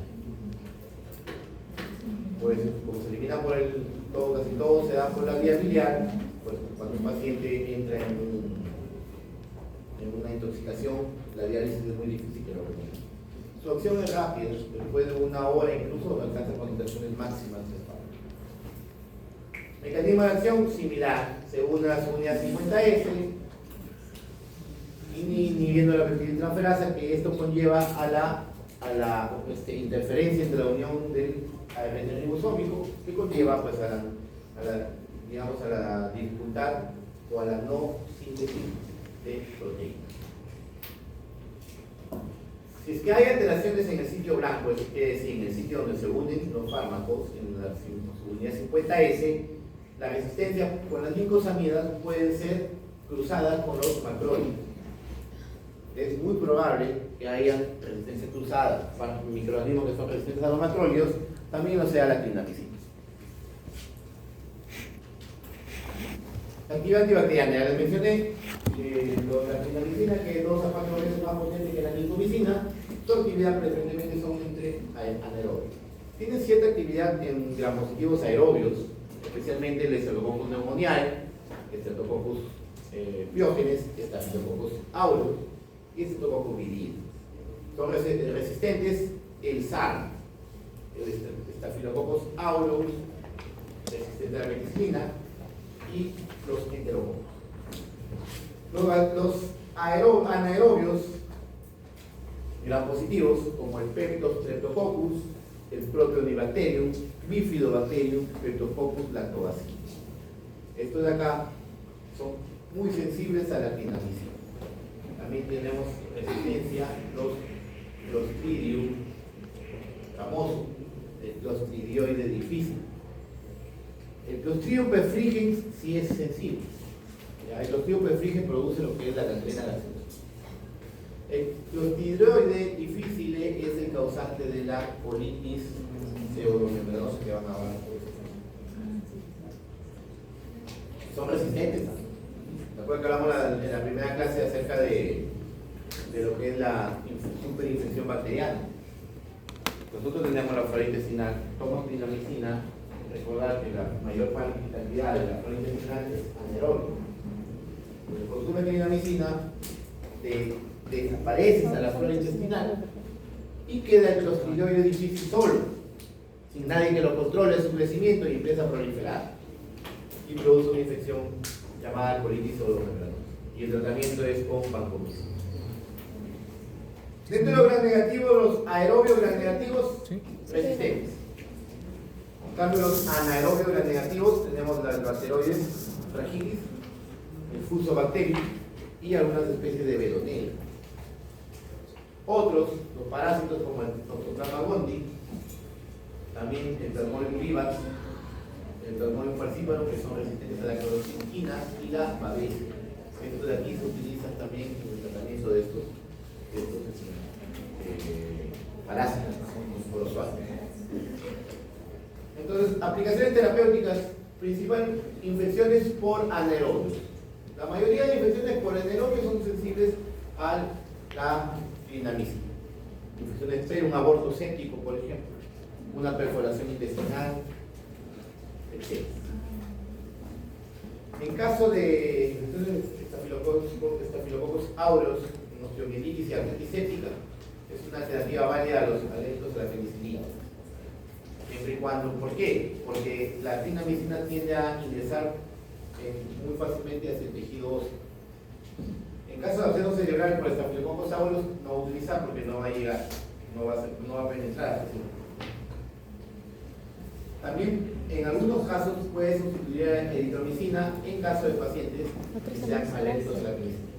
Pues como se elimina por casi todo se da por la vía biliar, pues cuando un paciente entra en una intoxicación, la diálisis es muy difícil que lo retenga. Su acción es rápida, después de una hora incluso alcanza concentraciones máximas de fármaco. Mecanismo de acción similar, se une a la subunidad 50S, inhibiendo la peptidiltransferasa, que esto conlleva a la interferencia entre la unión del ARN ribosómico, que conlleva pues a la dificultad o a la no síntesis de proteínas. Si es que hay alteraciones en el sitio blanco, es decir, en el sitio donde se unen los fármacos, en la subunidad 50S, la resistencia con las glicosamidas pueden ser cruzadas con los macrólidos. Es muy probable que haya resistencia cruzada para microorganismos que son resistentes a los macrólidos, también lo sea la clindamicina. La actividad antibacteriana, ya les mencioné, la clindamicina, que es 2 a 4 veces más potente que la lincomicina, su actividad preferentemente son entre anaerobios. Tienen cierta actividad en gram positivos aerobios, especialmente el Streptococcus pneumoniae, el Streptococcus Biógenes, Staphylococcus aureus y Streptococcus viridis. Son resistentes el SARM, el Staphylococcus aureus, resistente a la penicilina, y los enterococos. Los anaerobios gram positivos, como el Peptostreptococcus, el Propionibacterium, Bifidobacterium, Streptococcus lactobacillus. Estos de acá son muy sensibles a la clindamicina. También tenemos resistencia los Clostridium famoso, el Clostridioide difícil. El Clostridium perfringens sí es sensible. El Clostridium perfringens produce lo que es la gangrena gaseosa. El Clostridioide difícil es el causante de la colitis pseudomembranosa que van a hablar. Son resistentes también. Recuerden que hablamos en la primera clase acerca de lo que es la superinfección bacteriana. Nosotros tenemos la flora intestinal, tomamos clindamicina. Recordar que la mayor cantidad de la flora intestinal es anaerobia. Cuando consumes clindamicina, desapareces a la flora intestinal y queda el clostridioide difícil solo, sin nadie que lo controle su crecimiento y empieza a proliferar y produce una infección llamada colitis pseudomembranosa. Y el tratamiento es con vancomicina. Dentro de los gram negativos, los aerobios gram negativos resistentes. En cambio, los anaerobios gram negativos tenemos las bacteroides fragilis, el Fusobacterium y algunas especies de Veronella. Otros, los parásitos como el Toxoplasma gondii, también el Plasmodium vivax, el Plasmodium falciparum, que son resistentes a la cloroquina y la babesia. Estos de aquí se utilizan también en el tratamiento de estos parásitos, por los suaves. Entonces, aplicaciones terapéuticas, principal, infecciones por anaerobios. La mayoría de infecciones por anaerobios son sensibles a la clindamicina. Infecciones por un aborto séptico, por ejemplo, una perforación intestinal, etc. En caso de Staphylococcus aureus, osteomielitis y artritis séptica, es una alternativa válida a los alérgicos a la penicilina. Siempre y cuando, ¿por qué? Porque la clindamicina tiende a ingresar muy fácilmente hacia el tejido óseo. En caso de absceso cerebral por Staphylococcus aureus, no utilizar porque no va a llegar, no va a penetrar. ¿Sí? También en algunos casos puede sustituir a la eritromicina en caso de pacientes que sean alérgicos a la penicilina.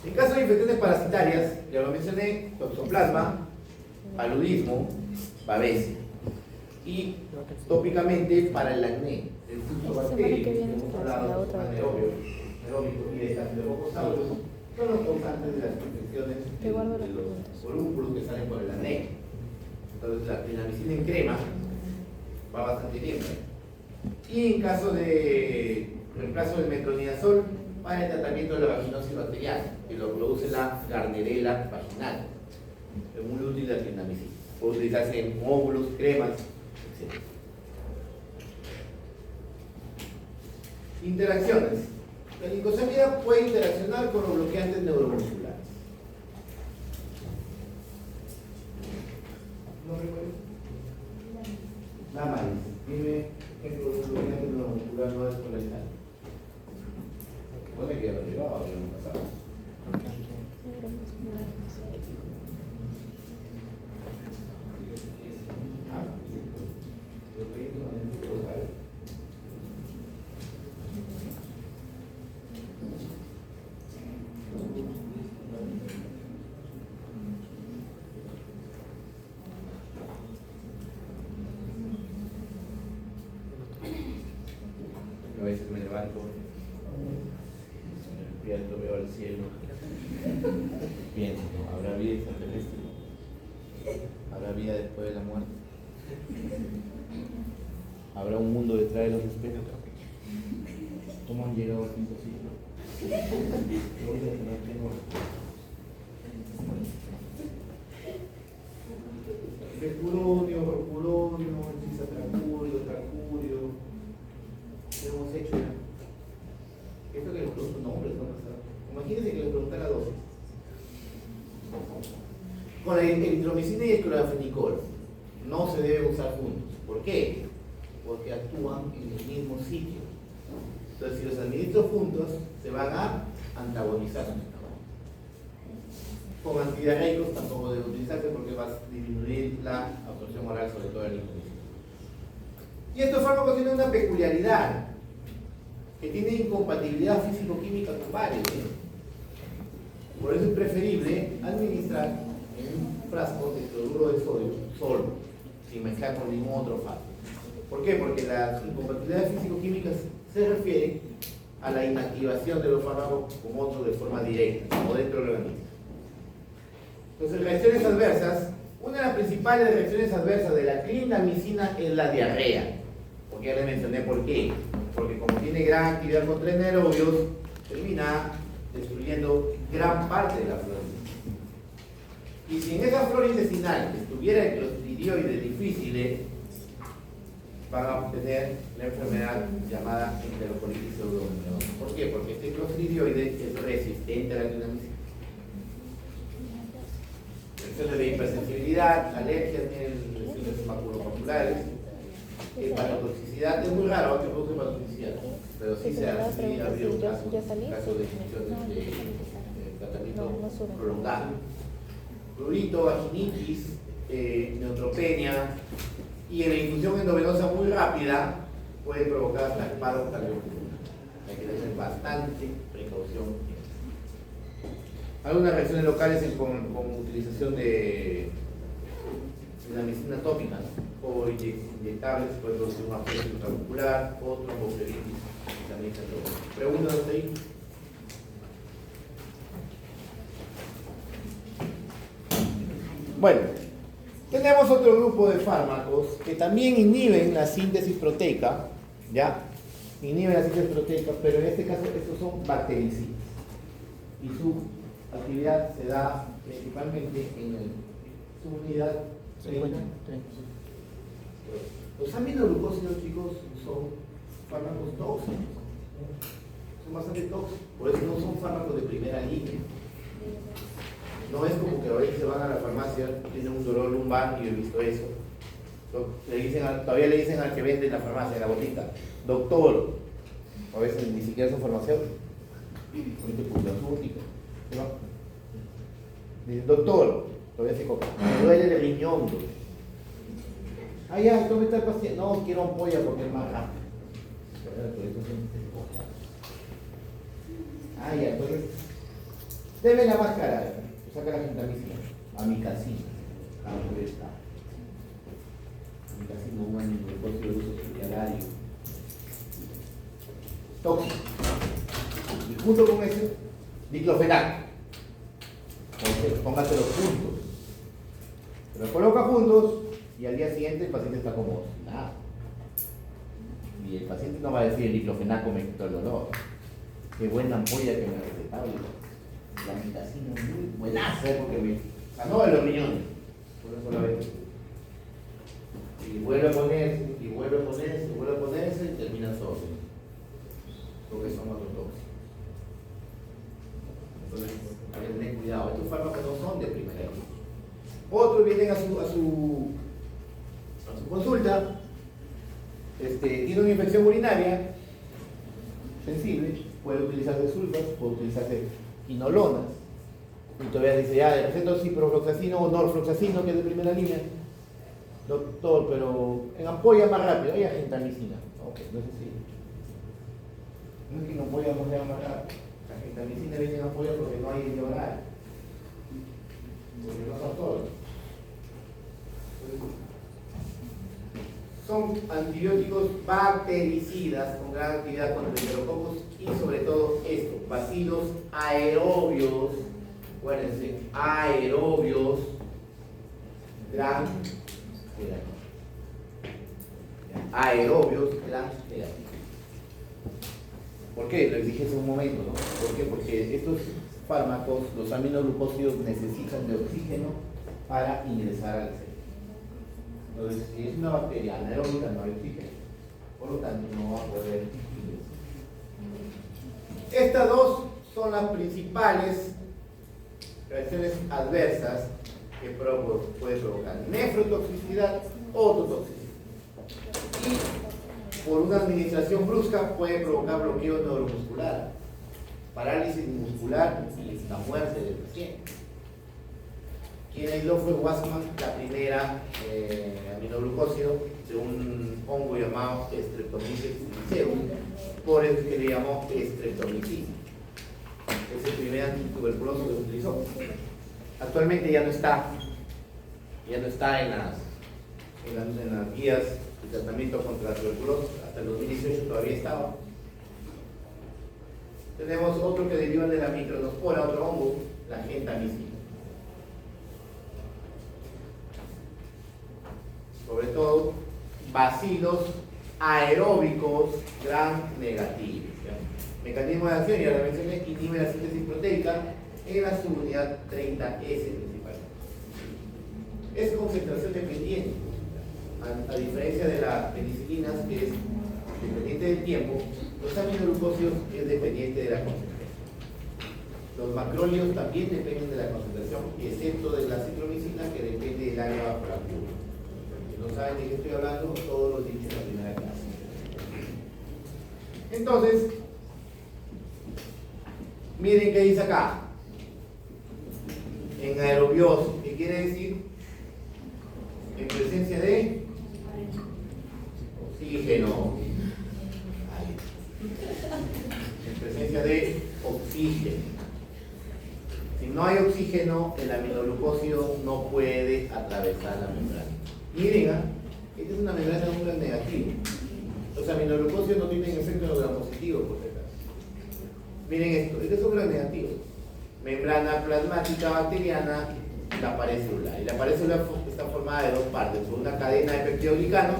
En caso de infecciones parasitarias, ya lo mencioné, toxoplasma, paludismo, babesia. Y tópicamente para el acné, el Fusobacterium, que hemos hablado, anaeróbicos y de Staphylococcus aureus, son los causantes de las infecciones de los forúnculos que salen por el acné. Entonces la clindamicina en crema va bastante bien. Y en caso de reemplazo del metronidazol para el tratamiento de la vaginosis bacteriana, que lo produce la Gardnerella vaginal. Es muy útil la clindamicina. Puede utilizarse en óvulos, cremas, etc. Interacciones. La glucosamida puede interaccionar con los bloqueantes neuromusculares. ¿No recuerdo? La maíz. Dime qué bloqueante neuromuscular no es colesterol. Bueno, que ya lo llevaba el año pasado. A veces me levanto, me despierto, veo al cielo, pienso, ¿habrá vida extraterrestre? ¿Habrá vida después de la muerte? ¿Habrá un mundo detrás de los espejos? ¿Cómo han llegado al quinto siglo? Mercurio, Mercurio, Cisatracurio, Tracurio. ¿Qué hemos hecho ya? Esto que los Imagínense que les preguntan a 12. Con la eritromicina y el clorafenicol no se debe usar juntos. ¿Por qué? Porque actúan en el mismo sitio. Entonces, si los administro juntos, se van a antagonizar. Con antidiarreicos tampoco debe utilizarse porque va a disminuir la absorción oral, sobre todo el eritromicina. Y estos fármacos tienen una peculiaridad, que tienen incompatibilidad físico-química con varios. Por eso es preferible administrar en un frasco de cloruro de sodio solo, sin mezclar con ningún otro fármaco. ¿Por qué? Porque las incompatibilidades físico-químicas se refieren a la inactivación de los fármacos con otros de forma directa o dentro del organismo. Entonces, reacciones adversas. Una de las principales reacciones adversas de la clindamicina es la diarrea. Porque ya les mencioné por qué. Porque como tiene gran actividad contra anaerobios, termina destruyendo gran parte de la flora. Y si en esa flora intestinal estuviera el clostridioide difícil, van a obtener la enfermedad llamada enterocolitis pseudomonosa. ¿Por qué? Porque este clostridioide es resistente a la clindamicina. Reacciones de hipersensibilidad, alergias, lesiones maculopapulares, hepatotoxicidad. Es muy raro que produce hepatotoxicidad, pero sí se ha habido un caso de infecciones de tratamiento prolongado. Prurito, vaginitis, neutropenia, y en la infusión endovenosa muy rápida puede provocar hasta el paro cardiovascular. Hay que tener bastante precaución. Algunas reacciones locales con utilización de la medicina tópica, ¿no? O inyectables, puede producir una fiebre intramuscular o tromboflebitis. También se produce. ¿Preguntas hasta ahí? Bueno, tenemos otro grupo de fármacos que también inhiben la síntesis proteica, ¿ya? Inhiben la síntesis proteica, pero en este caso estos son bactericidas. Y su actividad se da principalmente en su unidad 30. Los aminoglucósidos, chicos, son fármacos tóxicos. Son bastante tóxicos. Por eso no son fármacos de primera línea. No es como que ahorita se van a la farmacia, tienen un dolor lumbar, y yo he visto eso. Todavía le dicen al que vende en la farmacia, en la botita, doctor, a veces ni siquiera son farmacéuticos, dice, doctor, todavía se copa, me duele el riñón. Ah, ya, ¿cómo está el paciente? No, quiero ampolla porque es más rápido. Ah, ya, entonces, deme la máscara. Saca la gentamicina, amicacina, amicacina, un aminoglucósido de uso hospitalario, tóxico. Y junto con eso, diclofenac. Entonces, póngaselo juntos. Se los coloca juntos y al día siguiente el paciente está como nada. Y el paciente no va a decir el diclofenaco me quitó el dolor. Qué buena ampolla que me recetaron. La amicacina es muy buenaza porque me sanó de los riñones. Por eso la veo. Y vuelve a ponerse, y vuelve a ponerse, y vuelve a ponerse, y termina solo. Porque son tóxicos. Entonces, hay que tener cuidado. Estos fármacos no son de primera línea. Otros vienen a su consulta, tiene una infección urinaria sensible, puede utilizarse sulfas, puede utilizarse inolonas, y todavía dice, ya, de receta ciprofloxacino o norfloxacino, que es de primera línea. Doctor, pero en ampolla más rápido, hay gentamicina. Ok, no es así. No es que en ampolla no sea más rápido. La gentamicina viene en ampolla porque no hay en oral. Porque no son todos. Son antibióticos bactericidas con gran actividad contra el enterococos y sobre todo esto, bacilos aerobios, acuérdense, aerobios, gran aerobios, gran negativos. ¿Por qué? Lo dije hace un momento, ¿no? ¿Por qué? Porque estos fármacos, los aminoglucósidos, necesitan de oxígeno para ingresar al cerebro. Entonces, si es una bacteria anaeróbica, no hay oxígeno, por lo tanto no va a poder ingresar. Estas dos son las principales reacciones adversas que puede provocar nefrotoxicidad o ototoxicidad. Y por una administración brusca puede provocar bloqueo neuromuscular, parálisis muscular y la muerte del paciente. Quien aisló fue Wassman la primera aminoglucósido de un hongo llamado Streptomyces cerevisiae, por eso que le llamó Streptomycin. Es el primer antituberculoso que se utilizó. Actualmente ya no está en las guías de tratamiento contra la tuberculosis. Hasta el 2018 todavía estaba. Tenemos otro que deriva de la micronospora, otro hongo, la gentamicina. Sobre todo bacilos aeróbicos gram negativos. Mecanismo de acción, ya lo mencioné, inhibe la síntesis proteica en la subunidad 30S principalmente. Es concentración dependiente, a diferencia de las penicilinas, que es dependiente del tiempo. Los aminoglucósidos es dependiente de la concentración. Los macrólidos también dependen de la concentración, excepto de la citromicina, que depende del área bajo la curva. Si no saben de qué estoy hablando, todos los dichos en la primera clase. Entonces, miren qué dice acá. En aerobiosis, ¿qué quiere decir? En presencia de oxígeno. En presencia de oxígeno. Si no hay oxígeno, el aminoglucósido no puede atravesar la membrana. Miren, esta es una membrana de un gram negativo. Los aminoglucósidos no tienen efecto en los gram positivos, por si acaso. Miren esto, este es un gram negativo. Membrana plasmática bacteriana y la pared celular. Y la pared celular está formada de dos partes, una cadena de peptidoglicano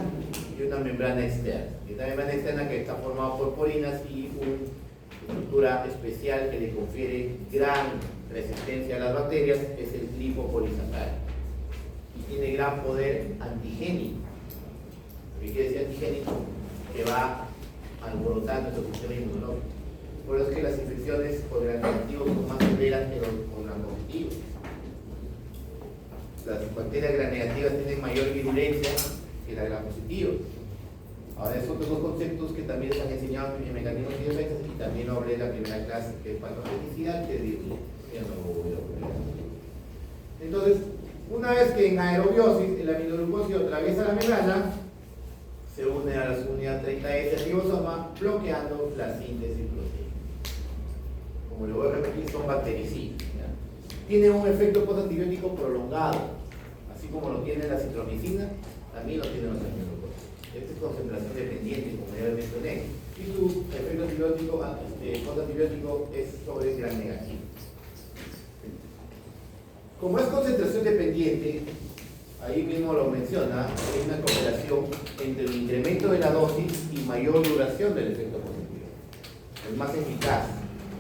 y una membrana externa. Y esta membrana externa que está formada por porinas y una estructura especial que le confiere gran resistencia a las bacterias es el lipopolisacárido. Y tiene gran poder antigénico. ¿Qué quiere decir antigénico? Que va alborotando nuestro sistema inmunológico. Por eso es que las infecciones por gram negativos son más severas que los con gram positivos. Las bacterias gram negativas tienen mayor virulencia que las gram positivas. Ahora, esos dos conceptos que también se han enseñado en mecanismos y defensas, y también lo hablé en la primera clase, que es patogenicidad, que es ya no lo voy a poner. Entonces, una vez que en aerobiosis el aminoglucósido atraviesa la membrana, se une a la subunidad 30S del ribosoma, bloqueando la síntesis proteica. Como le voy a repetir, son bactericidas. Tienen un efecto postantibiótico prolongado, así como lo tiene la citromicina, también lo tienen los aminoglucósidos. Esta es concentración dependiente, como ya les mencioné, y su efecto postantibiótico es sobre gram negativo. Como es concentración dependiente, ahí mismo lo menciona, hay una correlación entre el incremento de la dosis y mayor duración del efecto positivo. Es más eficaz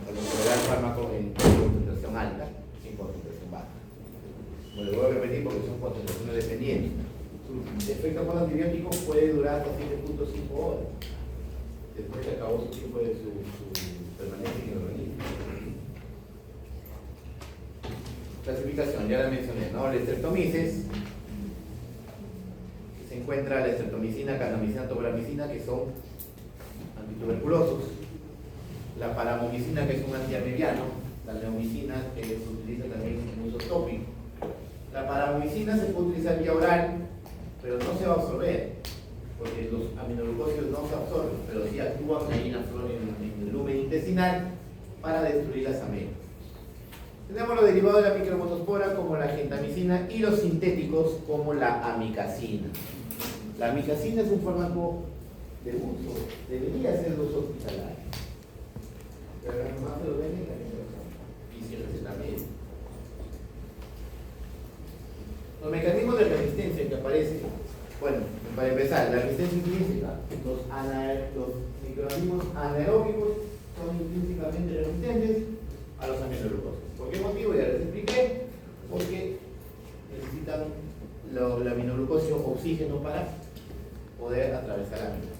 al controlar el fármaco en concentración alta que en concentración baja. Como le voy a repetir porque son concentraciones dependientes. Su efecto postantibiótico puede durar hasta 7.5 horas. Después se acabó su tiempo de su permanencia en el organismo. Clasificación, ya la mencioné, ¿no? El Streptomyces, se encuentra la streptomicina, carbamazepina, tobramicina, que son antituberculosos, la paramomicina, que es un antiamebiano, la neomicina, que se utiliza también en uso tópico. La paramomicina se puede utilizar vía oral, pero no se va a absorber, porque los aminoglucósidos no se absorben, pero sí actúan ahí en el lumen intestinal para destruir las amenas. Tenemos los derivados de la micromonospora como la gentamicina y los sintéticos como la amicacina. La amicacina es un fármaco de uso, debería ser de uso hospitalario. Pero además se lo ven en la medicación y si receta médica. Los mecanismos de resistencia que aparecen, bueno, para empezar, la resistencia intrínseca, los microorganismos anaeróbicos son intrínsecamente resistentes a los aminoglucósidos. ¿Por qué motivo? Ya les expliqué. Porque necesitan el aminoglucósido oxígeno para poder atravesar la membrana.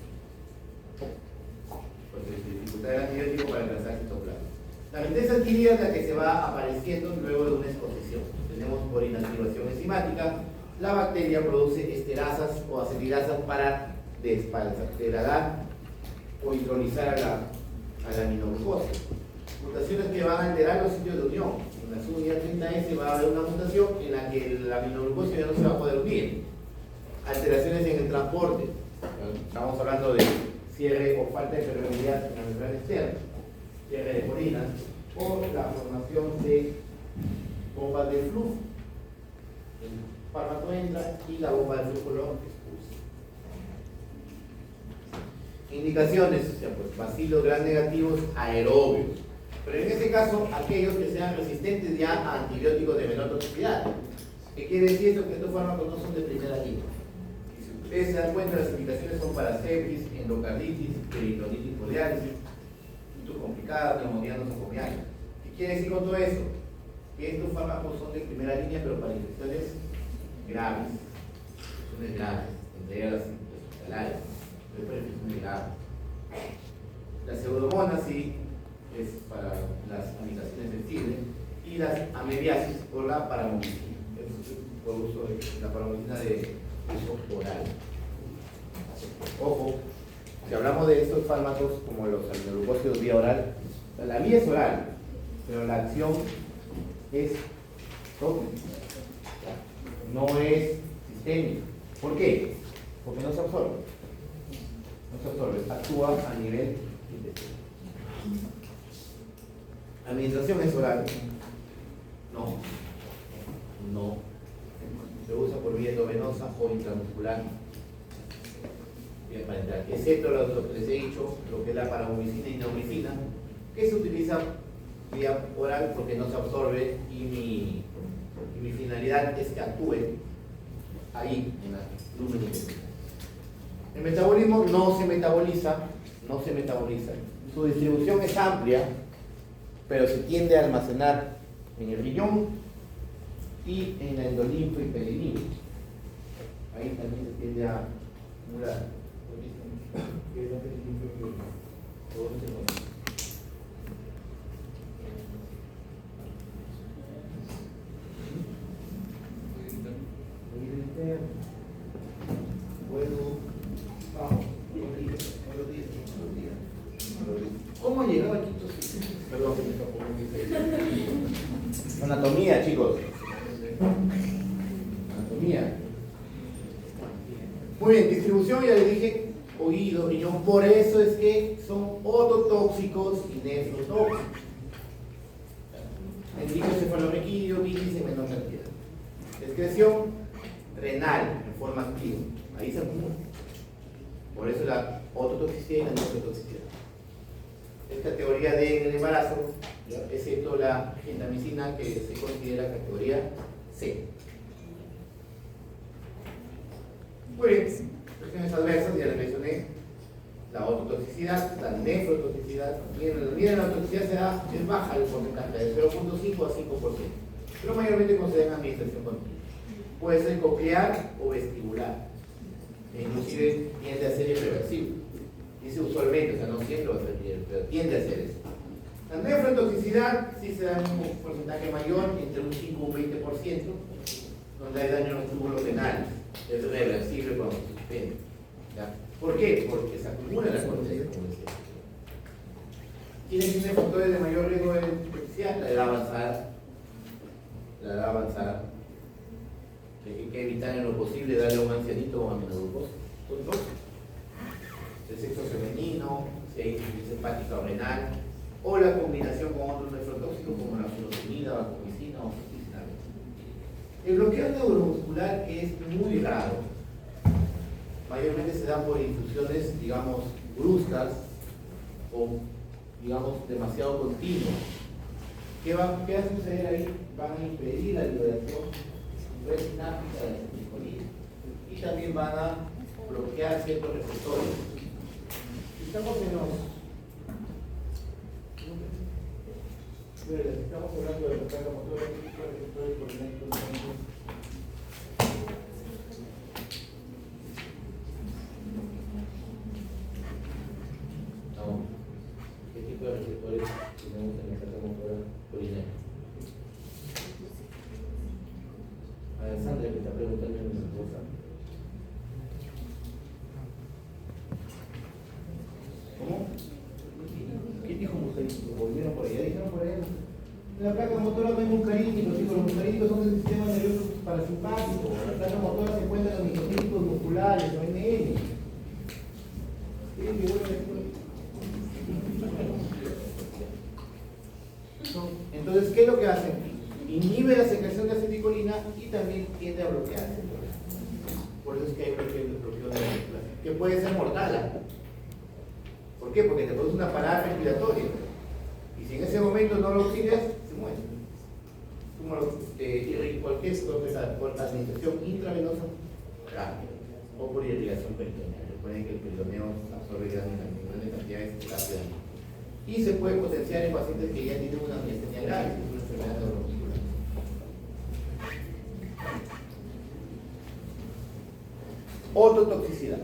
Porque se dificulta el antibiótico para alcanzar citoplasma. La resistencia bacteria es la que se va apareciendo luego de una exposición. Tenemos por inactivación enzimática, la bacteria produce esterasas o acetilasas para degradar o hidrolizar a la aminoglucosa. Mutaciones que van a alterar los sitios de unión. En la subunidad 30S va a haber una mutación en la que la aminoglucosa ya no se va a poder unir. Alteraciones en el transporte. Estamos hablando de cierre o falta de permeabilidad en la membrana externa, cierre de porinas o la formación de bombas de flujo. El fármaco entra y la bomba de flujo lo expulsa. Indicaciones, o sea, pues, bacilos gram negativos aerobios. Pero en este caso, aquellos que sean resistentes ya a antibióticos de menor toxicidad. ¿Qué quiere decir esto? Que estos fármacos no son de primera línea. Y si ustedes se dan cuenta, las indicaciones son para sepsis, endocarditis, peritonitis por diálisis, complicada, neumonía nosocomial. ¿Qué quiere decir con todo eso? Que estos fármacos son de primera línea, pero para infecciones graves. Infecciones graves, entre ellas las hospitalarias, pero para infecciones graves. La pseudomonas sí es para las amigaciones sensibles y las amebiasis por la paramomicina. Es por uso de la paramomicina de uso oral. Ojo, si hablamos de estos fármacos como los aminoglucósidos vía oral, la vía es oral, pero la acción es tópica, no es sistémica. ¿Por qué? Porque no se absorbe. No se absorbe, actúa a nivel intestinal. ¿Administración es oral? No. No. Se usa por vía endovenosa o intramuscular. Bien, para entrar. Excepto lo que les he dicho, lo que es la paramomicina y neomicina, que se utiliza vía oral porque no se absorbe y mi finalidad es que actúe ahí en la lumen intestinal. El metabolismo no se metaboliza, su distribución es amplia, pero se tiende a almacenar en el riñón y en la endolinfa y perilinfa. Ahí también se tiende a acumular. ¿Qué es la perilinfa? Todo se conoce. ¿Cómo llegaba aquí? Perdón, que me escapó. Anatomía, chicos. Anatomía. Muy bien, distribución, ya les dije, oído, riñón. Por eso es que son ototóxicos y nefrotóxicos. Endicocefalorraquídeo, bilis en menor cantidad. Excreción renal en forma activa. Ahí se acumula. Por eso la ototoxicidad y la nefrotoxicidad. Es categoría D en el embarazo, ¿ya? Excepto la gentamicina que se considera categoría C. Muy bien, cuestiones adversas, ya les mencioné. La ototoxicidad, la nefrotoxicidad. Miren, la toxicidad es baja el porcentaje, de 0.5 a 5%. Pero mayormente consideran administración continua. Puede ser coclear o vestibular. E inclusive tiende a ser irreversible. Dice usualmente, o sea, no siempre va a ser bien, pero tiende a ser eso. La nefrotoxicidad sí se da en un porcentaje mayor, entre un 5 y un 20%, donde hay daño en los túbulos renales. Es reversible cuando se suspende. ¿Ya? ¿Por qué? Porque se acumula la corteza, como decía. ¿Quiénes tienen factores de mayor riesgo de toxicidad? La edad avanzada. La edad avanzada. Hay que evitar en lo posible darle a un ancianito o aminoglucosa. Son dos. El sexo femenino, si hay insuficiencia hepática o renal, o la combinación con otros nefrotóxicos como la furosemida, vancomicina o sulfisina. El bloqueo neuromuscular es muy raro. Mayormente se da por infusiones, digamos, bruscas o, digamos, demasiado continuas. ¿Qué va a suceder ahí? Van a impedir la liberación presináptica de la acetilcolina y también van a bloquear ciertos receptores. Estamos hablando de la carga motora, ¿qué tipo de receptores por ejemplo? No. ¿Qué tipo de receptores tenemos en la carga motora? Por En la placa motora no hay muscaríticos, chicos, los muscaríticos son del sistema nervioso parasimpático. La placa motora se encuentra en los microcírculos musculares, o NN. Entonces, ¿qué es lo que hacen? Inhibe la secreción de acetilcolina y también tiende a bloquearse. Por eso es que hay bloqueo de la circulación, que puede ser mortal. ¿Por qué? Porque te produce una parada respiratoria. Y si en ese momento no lo auxilias, se muere. Como cualquier cosa por administración intravenosa rápida o por irrigación peritoneal. Recuerden que el peritoneo absorbe grandes cantidades rápidamente. Y se puede potenciar en pacientes que ya tienen una miastenia grave, una enfermedad neuromuscular. Ototoxicidad.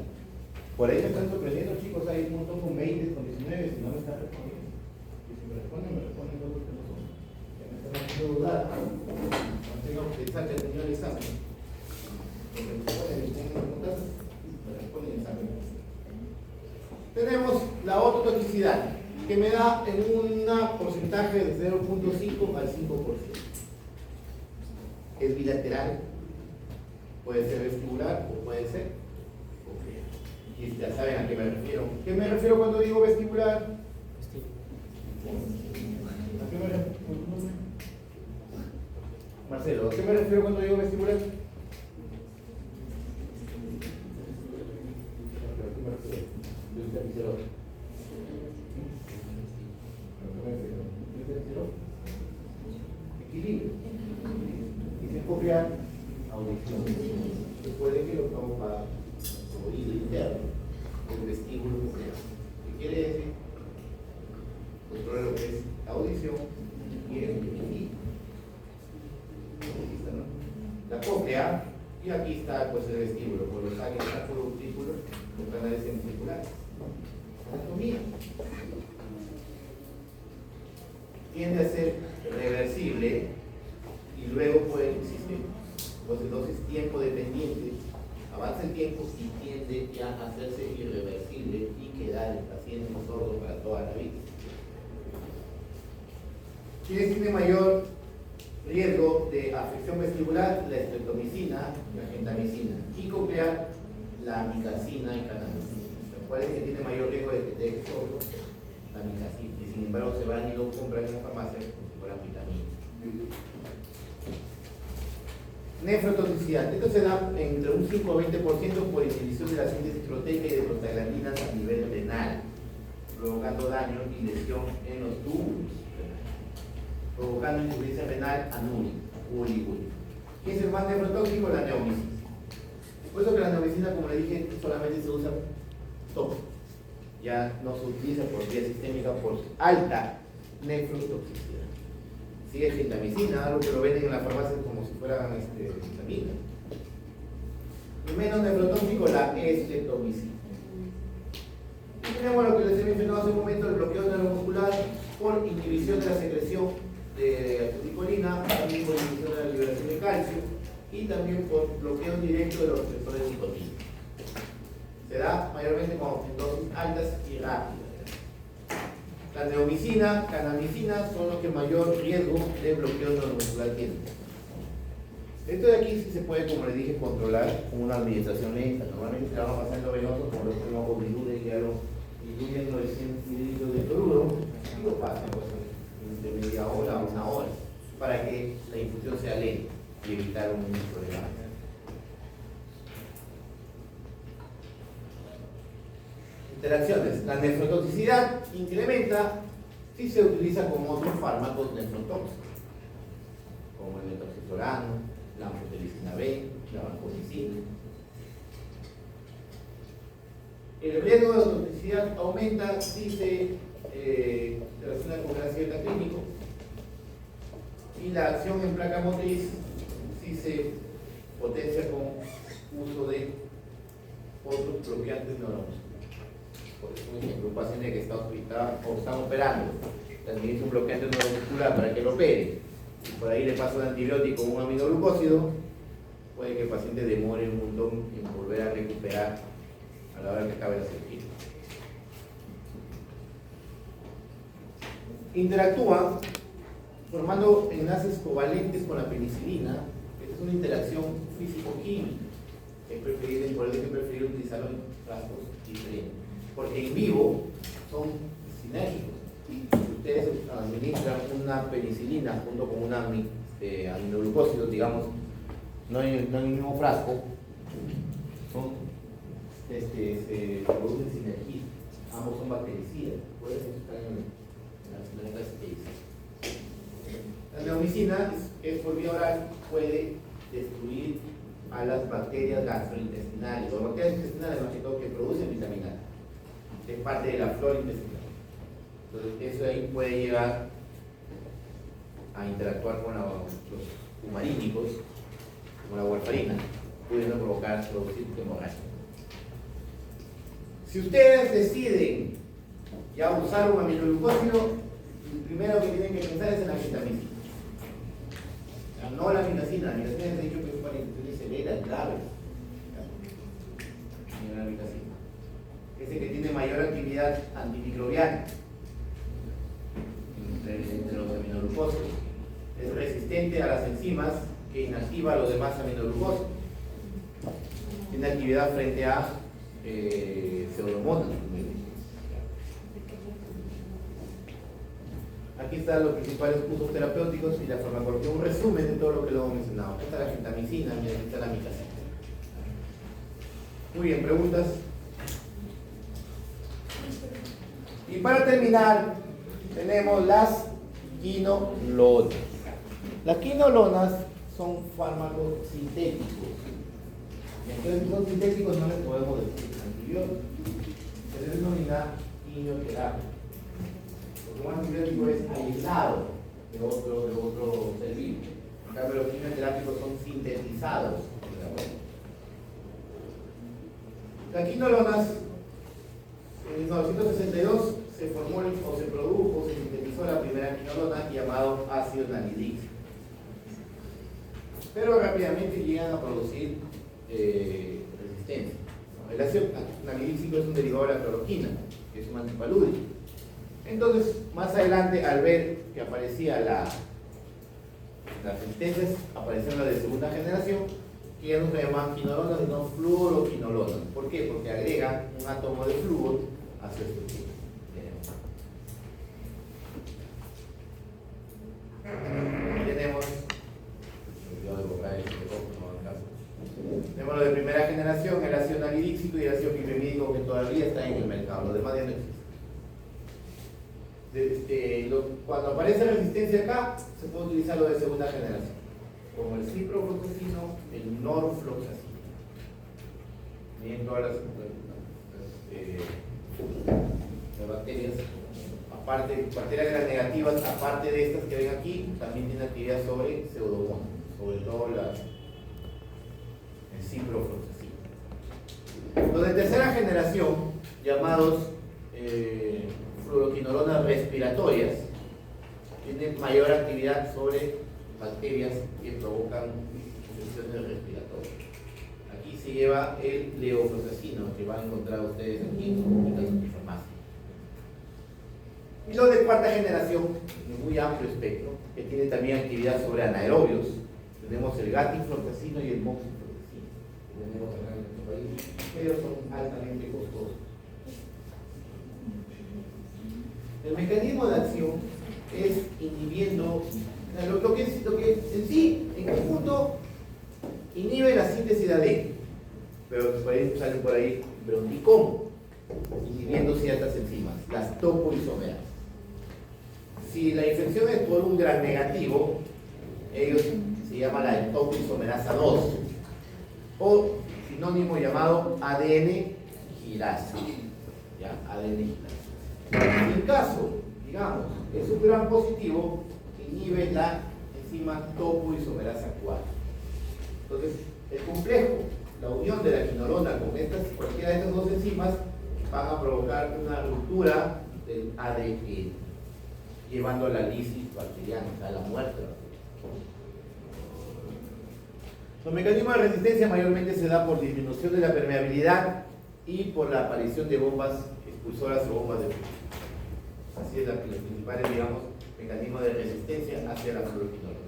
Por ahí me están sorprendiendo, chicos, hay un montón con 20, con 19, si no me están respondiendo. Y si me responden todos los que no son. Ya me están haciendo dudar. No tengo que pensar que he tenido el examen. Porque me preguntas, me responden el examen. Tenemos la ototoxicidad, que me da en un porcentaje de 0.5 al 5%. Es bilateral, puede ser vestibular o puede ser coclear. Y ya saben a qué me refiero. ¿Qué me refiero cuando digo vestibular? ¿A qué me refiero? Marcelo, ¿a qué me refiero cuando digo vestibular? Equilibrio. Y se copia audición. Recuerden que lo estamos para oído interno, el vestíbulo coclear. ¿Qué quiere decir? Controla lo que es audición y el equilibrio. La cóclea, y aquí está pues el vestíbulo, por los áreas sacro-audículos, los canales semicirculares. Anatomía. Tiende a ser reversible y luego puede existir dosis tiempo dependiente, avanza el tiempo y tiende ya a hacerse irreversible y quedar el paciente sordo para toda la vida. ¿Quién tiene mayor riesgo de afección vestibular? La estreptomicina, la gentamicina, y coclear, la amicacina y canamicina. ¿Cuál es el que tiene mayor riesgo de que te deje sordo? La amicacina. Y sin embargo se van y lo compran en la farmacia como si fueran vitaminas. Nefrotoxicidad. Esto se da entre un 5 o 20% por inhibición de la síntesis proteica y de prostaglandinas a nivel renal, provocando daño y lesión en los túbulos renales, provocando insuficiencia renal anúrica u oligúrica. ¿Quién es el más nefrotóxico? La neomicina. Por eso que la neomicina, como le dije, solamente se usa tópico. Ya no se utiliza por vía sistémica por su alta nefrotoxicidad. Sigue gentamicina, algo que lo venden en la farmacia como si fueran vitaminas. Y menos nefrotóxico, la estetomicina. Y tenemos lo que les he mencionado hace un momento, el bloqueo neuromuscular por inhibición de la secreción de acetilcolina, también por inhibición de la liberación de calcio y también por bloqueo directo de los receptores nicotínicos. Se da mayormente en dosis altas y rápidas. La neomicina, canamicina son los que mayor riesgo de bloqueo neuromuscular tienen. Esto de aquí sí se puede, como les dije, controlar con una administración lenta. Normalmente se va pasando venoso, como lo tenemos con Bilude, que ya lo diluyen 900 mililitros de cloruro y lo pasan pues, de media hora a una hora para que la infusión sea lenta y evitar un problema. Interacciones. La nefrotoxicidad incrementa si se utiliza con otros fármacos nefrotóxicos, como el metoxiflorano, la anfotericina B, la vancomicina. El riesgo de toxicidad aumenta si se relaciona con gran cierta clínico y la acción en placa motriz si se potencia con uso de otros bloqueantes neuromusculares. Por ejemplo, un paciente que está hospitalizado o está operando, también es un bloqueante neuromuscular para que lo opere. Y por ahí le pasa un antibiótico o un aminoglucósido, puede que el paciente demore un montón en volver a recuperar a la hora que acabe la cirugía. Interactúa formando enlaces covalentes con la penicilina. Esta es una interacción físico-química. Por eso es preferir utilizarlo en frascos diferentes. Porque en vivo son sinérgicos. Si ustedes administran una penicilina junto con un aminoglucósido, digamos, no en el mismo frasco, se producen sinergias. Ambos son bactericidas. Pueden estar en las notas que dice. La neomicina, que es por vía oral, puede destruir a las bacterias gastrointestinales. Las bacterias intestinales, más que todo, que producen vitamina D. Es parte de la flora intestinal. Entonces, eso ahí puede llegar a interactuar con los humarínicos, como la warfarina, pudiendo producir hemorragia. Si ustedes deciden ya usar un aminoglucósido, el primero que tienen que pensar es en la gentamicina. No la amilacina. La amilacina se ha dicho que es para infecciones severas, graves. La amilacina. Ese que tiene mayor actividad antimicrobiana entre los aminoglucósidos. Es resistente a las enzimas que inactiva a los demás aminoglucósidos. Tiene actividad frente a pseudomonas. Aquí están los principales usos terapéuticos y la farmacología, un resumen de todo lo que lo hemos mencionado. Aquí está la gentamicina, aquí está la amilacina. Muy bien, ¿preguntas? Y para terminar, tenemos las quinolonas. Las quinolonas son fármacos sintéticos. Y entonces, son sintéticos, no les podemos decir antibióticos. Se les denomina quimioterapia. Porque un antibiótico es aislado de otro ser vivo. En cambio, los quimioterápicos son sintetizados. Las quinolonas, en 1962 se formó o se produjo, se sintetizó la primera quinolona llamado ácido nalidíxico. Pero rápidamente llegan a producir resistencia. El ácido nalidíxico es un derivado de la cloroquina, que es un antipalúdico. Entonces, más adelante, al ver que aparecía las resistencias, aparecieron las de segunda generación, que ya no se llaman quinolonas, sino fluoroquinolonas. ¿Por qué? Porque agregan un átomo de flúor a su estructura. Tenemos lo de primera generación, el ácido nalidíxico y el ácido piprimídico, que todavía está en el mercado. Los demás ya no existen. Cuando aparece resistencia acá, se puede utilizar lo de segunda generación, como el ciprofloxacino, el norfloxacino. Miren todas las bacterias, aparte, bacterias gram negativas, aparte de estas que ven aquí, también tienen actividad sobre pseudomonas, sobre todo el ciprofloxacino. Los de tercera generación, llamados fluoroquinolonas respiratorias, tienen mayor actividad sobre bacterias que provocan infecciones respiratorias. Aquí se lleva el levofloxacino, que van a encontrar ustedes aquí en la farmacia. Y los de cuarta generación, de muy amplio espectro, que tienen también actividad sobre anaerobios. Tenemos el gatifloxacino y el moxifloxacino, que tenemos acá en nuestro país, pero son altamente costosos. El mecanismo de acción es inhibiendo, lo que en sí, en conjunto, inhibe la síntesis de ADN, pero después salen por ahí, pero ni cómo, inhibiendo ciertas enzimas, las topoisomerasas. Si la infección es por un gram negativo, ellos se llama la topoisomerasa 2, o sinónimo llamado ADN girasa. ¿Ya? ADN girasa. En el caso, digamos, es un gram positivo, inhibe la enzima topoisomerasa 4. Entonces, es complejo. La unión de la quinolona con cualquiera de estas dos enzimas van a provocar una ruptura del ADN, llevando a la lisis bacteriana, a la muerte. Los mecanismos de resistencia mayormente se da por disminución de la permeabilidad y por la aparición de bombas expulsoras o bombas de flujo. Así es las principales, digamos, mecanismo de resistencia hacia la fluoroquinolona.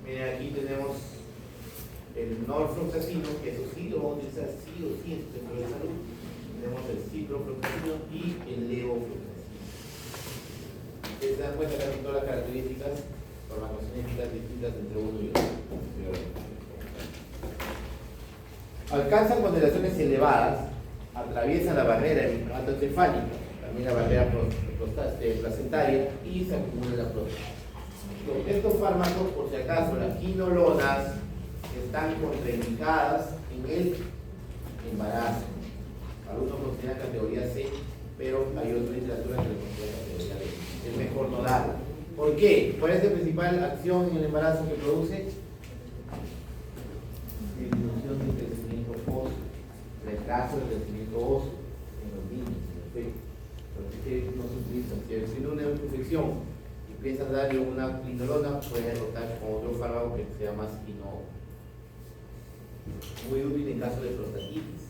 Miren, aquí tenemos el norfloxacino, que eso sí lo vamos a utilizar sí o sí en el centro de salud. Tenemos el ciprofloxacino y el levofloxacino. Se dan cuenta que hay todas las características farmacocinéticas distintas entre uno y otro. Alcanzan concentraciones elevadas, atraviesan la barrera hematoencefálica, también la barrera placentaria, y se acumula en la próstata. Estos fármacos, por si acaso, las quinolonas, están contraindicadas en el embarazo. Algunos consideran categoría C, pero hay otra literatura que lo considera categoría D. Es mejor no darla. ¿Por qué? ¿Cuál es la principal acción en el embarazo que produce? Disminución del crecimiento óseo, retraso del crecimiento óseo en los niños, en efecto. Pero no se utiliza. Si tiene una infección y piensas darle una quinolona, puede derrotar con otro fármaco que sea más quinol. Muy útil en caso de prostatitis,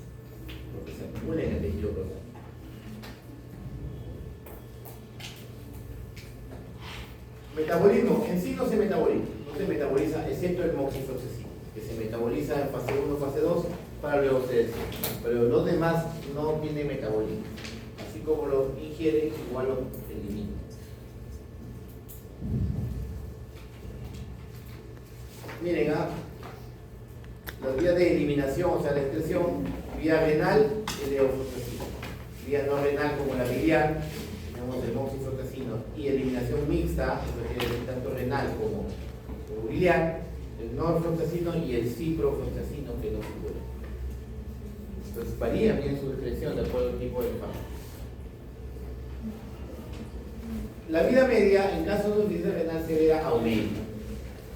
porque se acumula en el tejido prostático. Metabolismo, en sí no se metaboliza, excepto el moxifloxacino, que se metaboliza en fase 1, fase 2, para luego ser desechado. Pero los demás no tienen metabolismo. Así como los ingiere, igual los elimina. Miren, las vías de eliminación, o sea, la excreción, vía renal, el levofloxacino. Vía no renal como la biliar, tenemos el moxifloxacino, y eliminación mixta, eso quiere decir tanto renal como biliar, el norfloxacino y el ciprofloxacino, que no figura. Entonces varía bien su excreción de acuerdo al tipo de fármaco. La vida media, en caso de utilización renal severa, aumenta.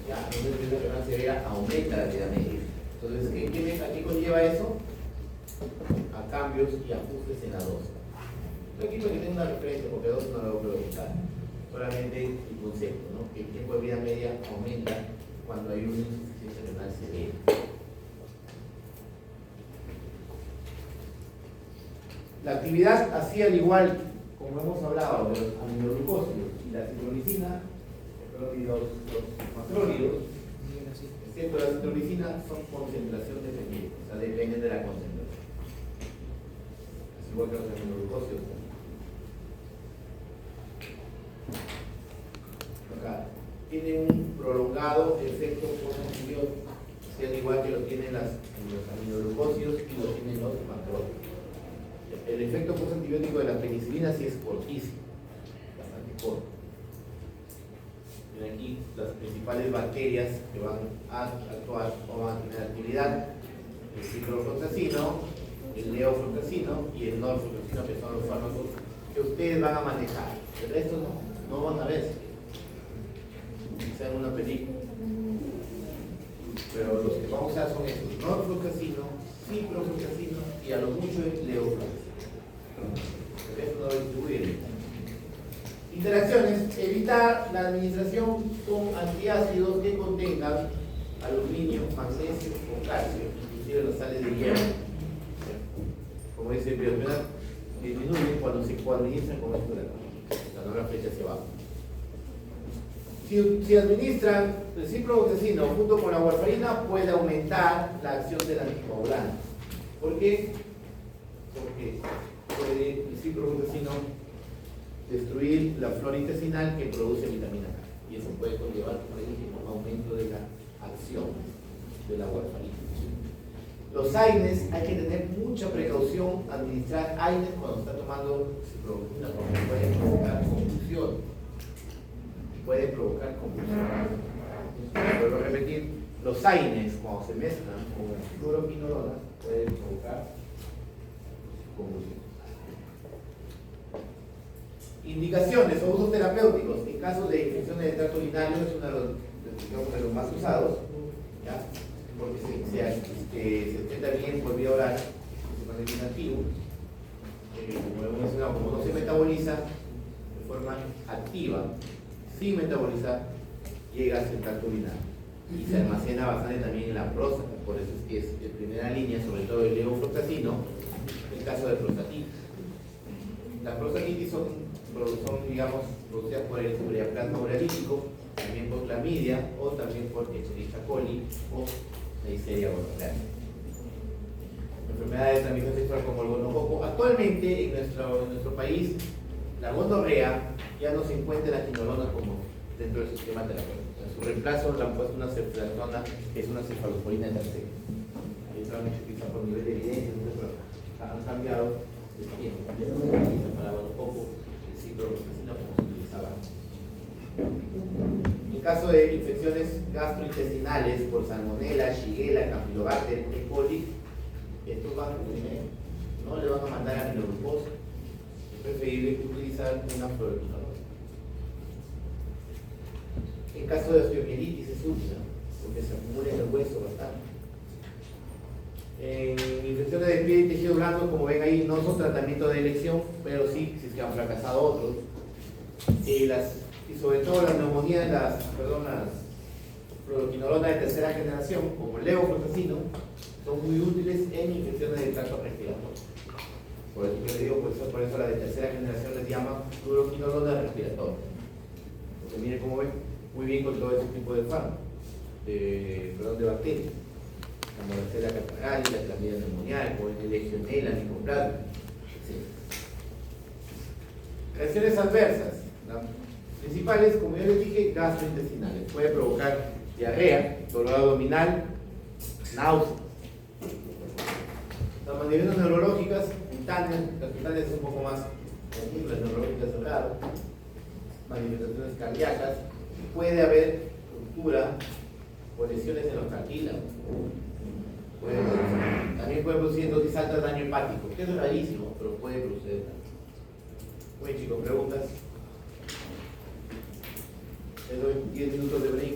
Ya, en utilización renal severa, aumenta la vida media. Entonces, ¿qué conlleva eso? A cambios y ajustes en la dosis. Aquí para que tenga una referencia, porque dosis no lo puedo buscar. Solamente el concepto, ¿no? Que el tiempo de vida media aumenta cuando hay una insuficiencia renal severa. La actividad, así al igual como hemos hablado de los aminoglucósidos y la citromicina, y los macrólidos, excepto la citromicina, son concentración dependiente, o sea, dependen de la concentración. Es igual que los aminoglucósidos. Acá tiene un prolongado efecto postantibiótico, así al igual que lo tienen los aminoglucósidos y lo tienen los macrólidos. El efecto postantibiótico de la penicilina sí es cortísimo, bastante corto. Ven aquí las principales bacterias que van a actuar o van a tener actividad: el ciprofloxacino, el levofloxacino y el norfloxacino, que son los fármacos que ustedes van a manejar. El resto no van a ver, quizá en una película. Pero los que vamos a usar son estos: norfloxacino, ciprofloxacino y a lo mucho el levofloxacino. El resto no lo distribuyen. Interacciones: evitar la administración con antiácidos que contengan aluminio, magnesio o calcio, inclusive los sales de hierro. Como dice el biofenol, disminuyen cuando se coadministran con esto de acá, la flecha hacia abajo. Si administran el ciprofloxacino junto con la warfarina, puede aumentar la acción del anticoagulante. ¿Por qué? Porque puede el ciprofloxacino destruir la flora intestinal que produce vitamina K, y eso puede conllevar, como dije, un aumento de la acción de la warfarina. Los AINES, hay que tener mucha precaución administrar AINES cuando está tomando ciprofloxacina, porque puede provocar confusión. Puede provocar confusión. Vuelvo a repetir, los AINES cuando se mezclan con fluoroquinolona pueden provocar confusión. Indicaciones o usos terapéuticos: en casos de infecciones del tracto urinario es uno de los más usados, ¿ya? Porque se trata bien por vía oral, principalmente inactivo. Como hemos mencionado, como no se metaboliza de forma activa, sin metabolizar, llega hacia el tracto urinario y se almacena bastante también en la próstata. Por eso es que es de primera línea, sobre todo el levofloxacino, en caso de prostatitis. Las prostatitis son son, digamos, producidas por el ureaplasma uralítico, también por clamidia o también por Escherichia coli o Neisseria gonorrhoeae. Enfermedades de transmisión sexual como el gonococo. Actualmente en nuestro país la gonorrea ya no se encuentra en la quinolona como dentro del sistema terapéutico. En su reemplazo le han puesto una ceftriaxona, que es una cefalosporina tercera. Ahí solamente quizá por nivel de evidencia, entonces han cambiado el tiempo. Ya no se utiliza para gonococo el ciprofloxacina como se utilizaba. En caso de infecciones gastrointestinales por salmonella, shigella, campylobacter, E. coli, estos van primero, no le van a mandar aminoglucosa. Es preferible utilizar una fluoroquinolona. En caso de osteomielitis es útil, porque se acumula en el hueso bastante. En infecciones del pie y tejido blando, como ven ahí, no son tratamientos de elección, pero sí, si es que han fracasado otros. Y sobre todo las neumonías, las fluoroquinolonas de tercera generación, como el levofloxacino, son muy útiles en infecciones del tracto respiratorio. Por eso yo le digo, por eso la de tercera generación les llama fluoroquinolona respiratoria. Porque miren cómo ven, muy bien con todo ese tipo de fármacos, de bacterias. La Moraxella catarrhalis, la clamidia pneumoniae, el legionela, micoplasma, etc. Reacciones adversas. Las principales, como ya les dije, gastrointestinales. Puede provocar diarrea, dolor abdominal, náuseas. Las manifestaciones neurológicas, cutáneas, las cutáneas son un poco más comunes, las neurológicas son raras. Manifestaciones cardíacas, puede haber ruptura o lesiones en los cartílagos. También puede producir dosis altas de daño hepático, que es rarísimo, pero puede producir. Muy chicos, preguntas. Les doy 10 minutos de break.